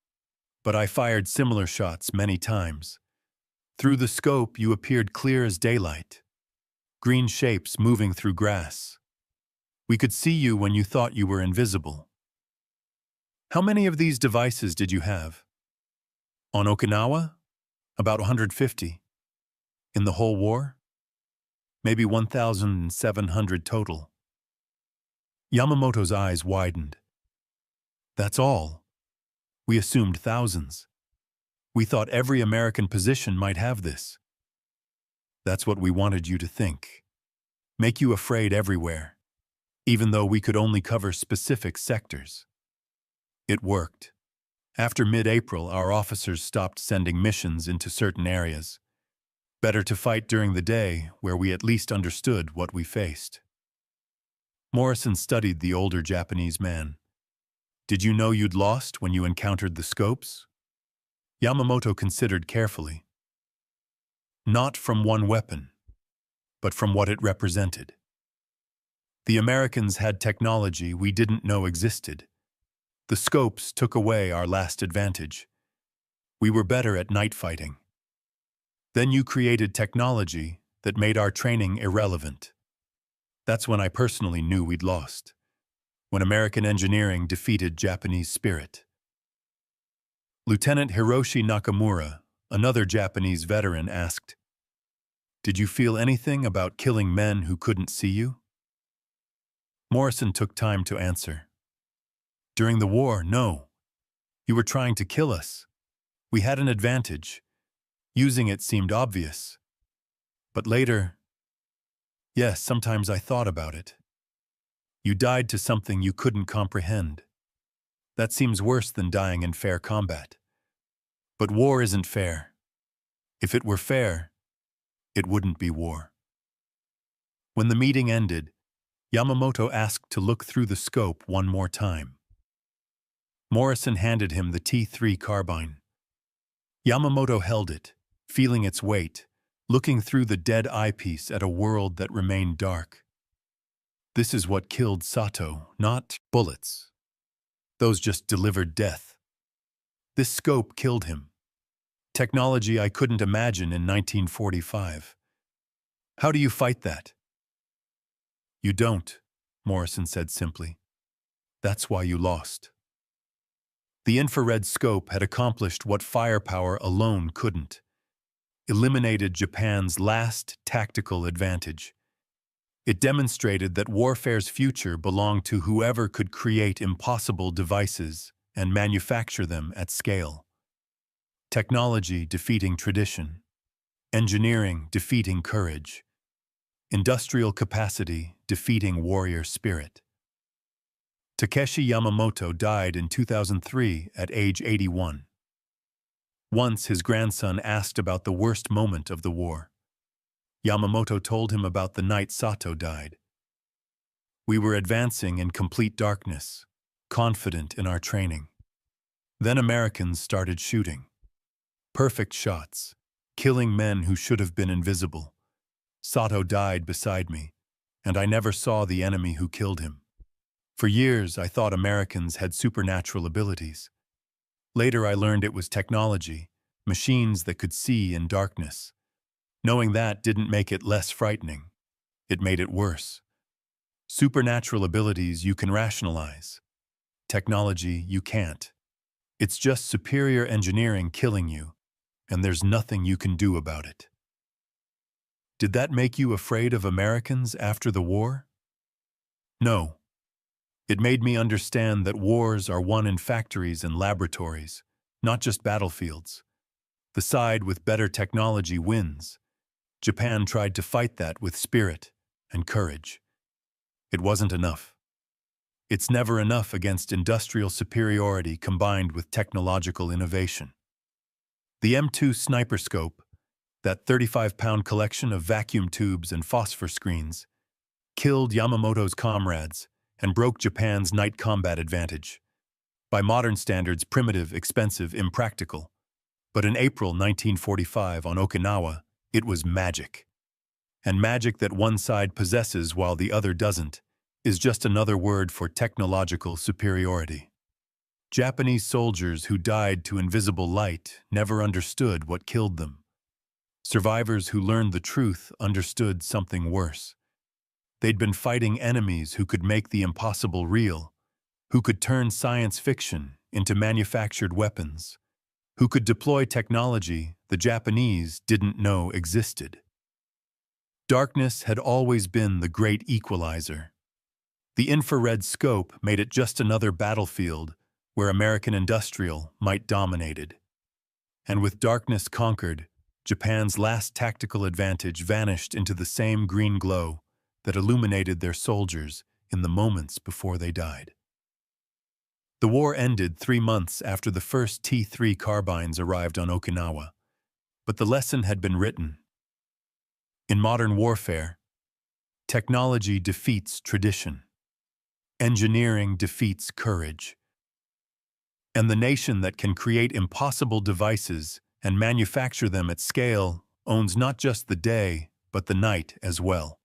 but I fired similar shots many times. Through the scope, you appeared clear as daylight. Green shapes moving through grass. We could see you when you thought you were invisible." "How many of these devices did you have?" "On Okinawa? About 150. In the whole war? Maybe 1,700 total." Yamamoto's eyes widened. "That's all. We assumed thousands. We thought every American position might have this." "That's what we wanted you to think. Make you afraid everywhere, even though we could only cover specific sectors." It worked. After mid-April, our officers stopped sending missions into certain areas. Better to fight during the day, where we at least understood what we faced. Morrison studied the older Japanese man. "Did you know you'd lost when you encountered the scopes?" Yamamoto considered carefully. "Not from one weapon, but from what it represented. The Americans had technology we didn't know existed. The scopes took away our last advantage. We were better at night fighting. Then you created technology that made our training irrelevant. That's when I personally knew we'd lost. When American engineering defeated Japanese spirit." Lieutenant Hiroshi Nakamura, another Japanese veteran, asked, "Did you feel anything about killing men who couldn't see you?" Morrison took time to answer. "During the war, no. You were trying to kill us. We had an advantage. Using it seemed obvious. But later, yes, sometimes I thought about it. You died to something you couldn't comprehend. That seems worse than dying in fair combat. But war isn't fair. If it were fair, it wouldn't be war." When the meeting ended, Yamamoto asked to look through the scope one more time. Morrison handed him the T3 carbine. Yamamoto held it, feeling its weight, looking through the dead eyepiece at a world that remained dark. This is what killed Sato, not bullets. Those just delivered death. This scope killed him. Technology I couldn't imagine in 1945. How do you fight that? You don't, Morrison said simply. That's why you lost. The infrared scope had accomplished what firepower alone couldn't. Eliminated Japan's last tactical advantage. It demonstrated that warfare's future belonged to whoever could create impossible devices and manufacture them at scale. Technology defeating tradition. Engineering defeating courage. Industrial capacity defeating warrior spirit. Takeshi Yamamoto died in 2003 at age 81. Once his grandson asked about the worst moment of the war. Yamamoto told him about the night Sato died. We were advancing in complete darkness, confident in our training. Then Americans started shooting. Perfect shots, killing men who should have been invisible. Sato died beside me, and I never saw the enemy who killed him. For years, I thought Americans had supernatural abilities. Later, I learned it was technology, machines that could see in darkness. Knowing that didn't make it less frightening. It made it worse. Supernatural abilities you can rationalize. Technology you can't. It's just superior engineering killing you, and there's nothing you can do about it. Did that make you afraid of Americans after the war? No. It made me understand that wars are won in factories and laboratories, not just battlefields. The side with better technology wins. Japan tried to fight that with spirit and courage. It wasn't enough. It's never enough against industrial superiority combined with technological innovation. The M2 Sniperscope, that 35-pound collection of vacuum tubes and phosphor screens, killed Yamamoto's comrades and broke Japan's night combat advantage. By modern standards, primitive, expensive, impractical. But in April 1945 on Okinawa, it was magic. And magic that one side possesses while the other doesn't is just another word for technological superiority. Japanese soldiers who died to invisible light never understood what killed them. Survivors who learned the truth understood something worse. They'd been fighting enemies who could make the impossible real, who could turn science fiction into manufactured weapons, who could deploy technology the Japanese didn't know existed. Darkness had always been the great equalizer. The infrared scope made it just another battlefield where American industrial might dominated. And with darkness conquered, Japan's last tactical advantage vanished into the same green glow that illuminated their soldiers in the moments before they died. The war ended 3 months after the first T3 carbines arrived on Okinawa, but the lesson had been written. In modern warfare, technology defeats tradition. Engineering defeats courage. And the nation that can create impossible devices and manufacture them at scale owns not just the day, but the night as well.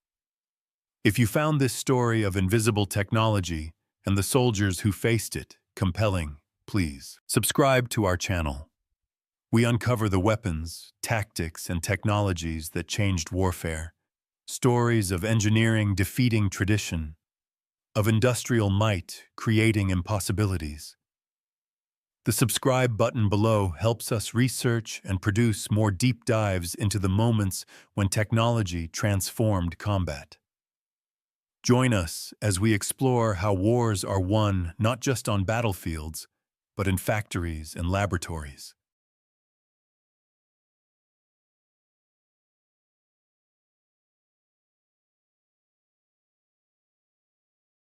If you found this story of invisible technology and the soldiers who faced it compelling, please subscribe to our channel. We uncover the weapons, tactics, and technologies that changed warfare, stories of engineering defeating tradition, of industrial might creating impossibilities. The subscribe button below helps us research and produce more deep dives into the moments when technology transformed combat. Join us as we explore how wars are won not just on battlefields, but in factories and laboratories.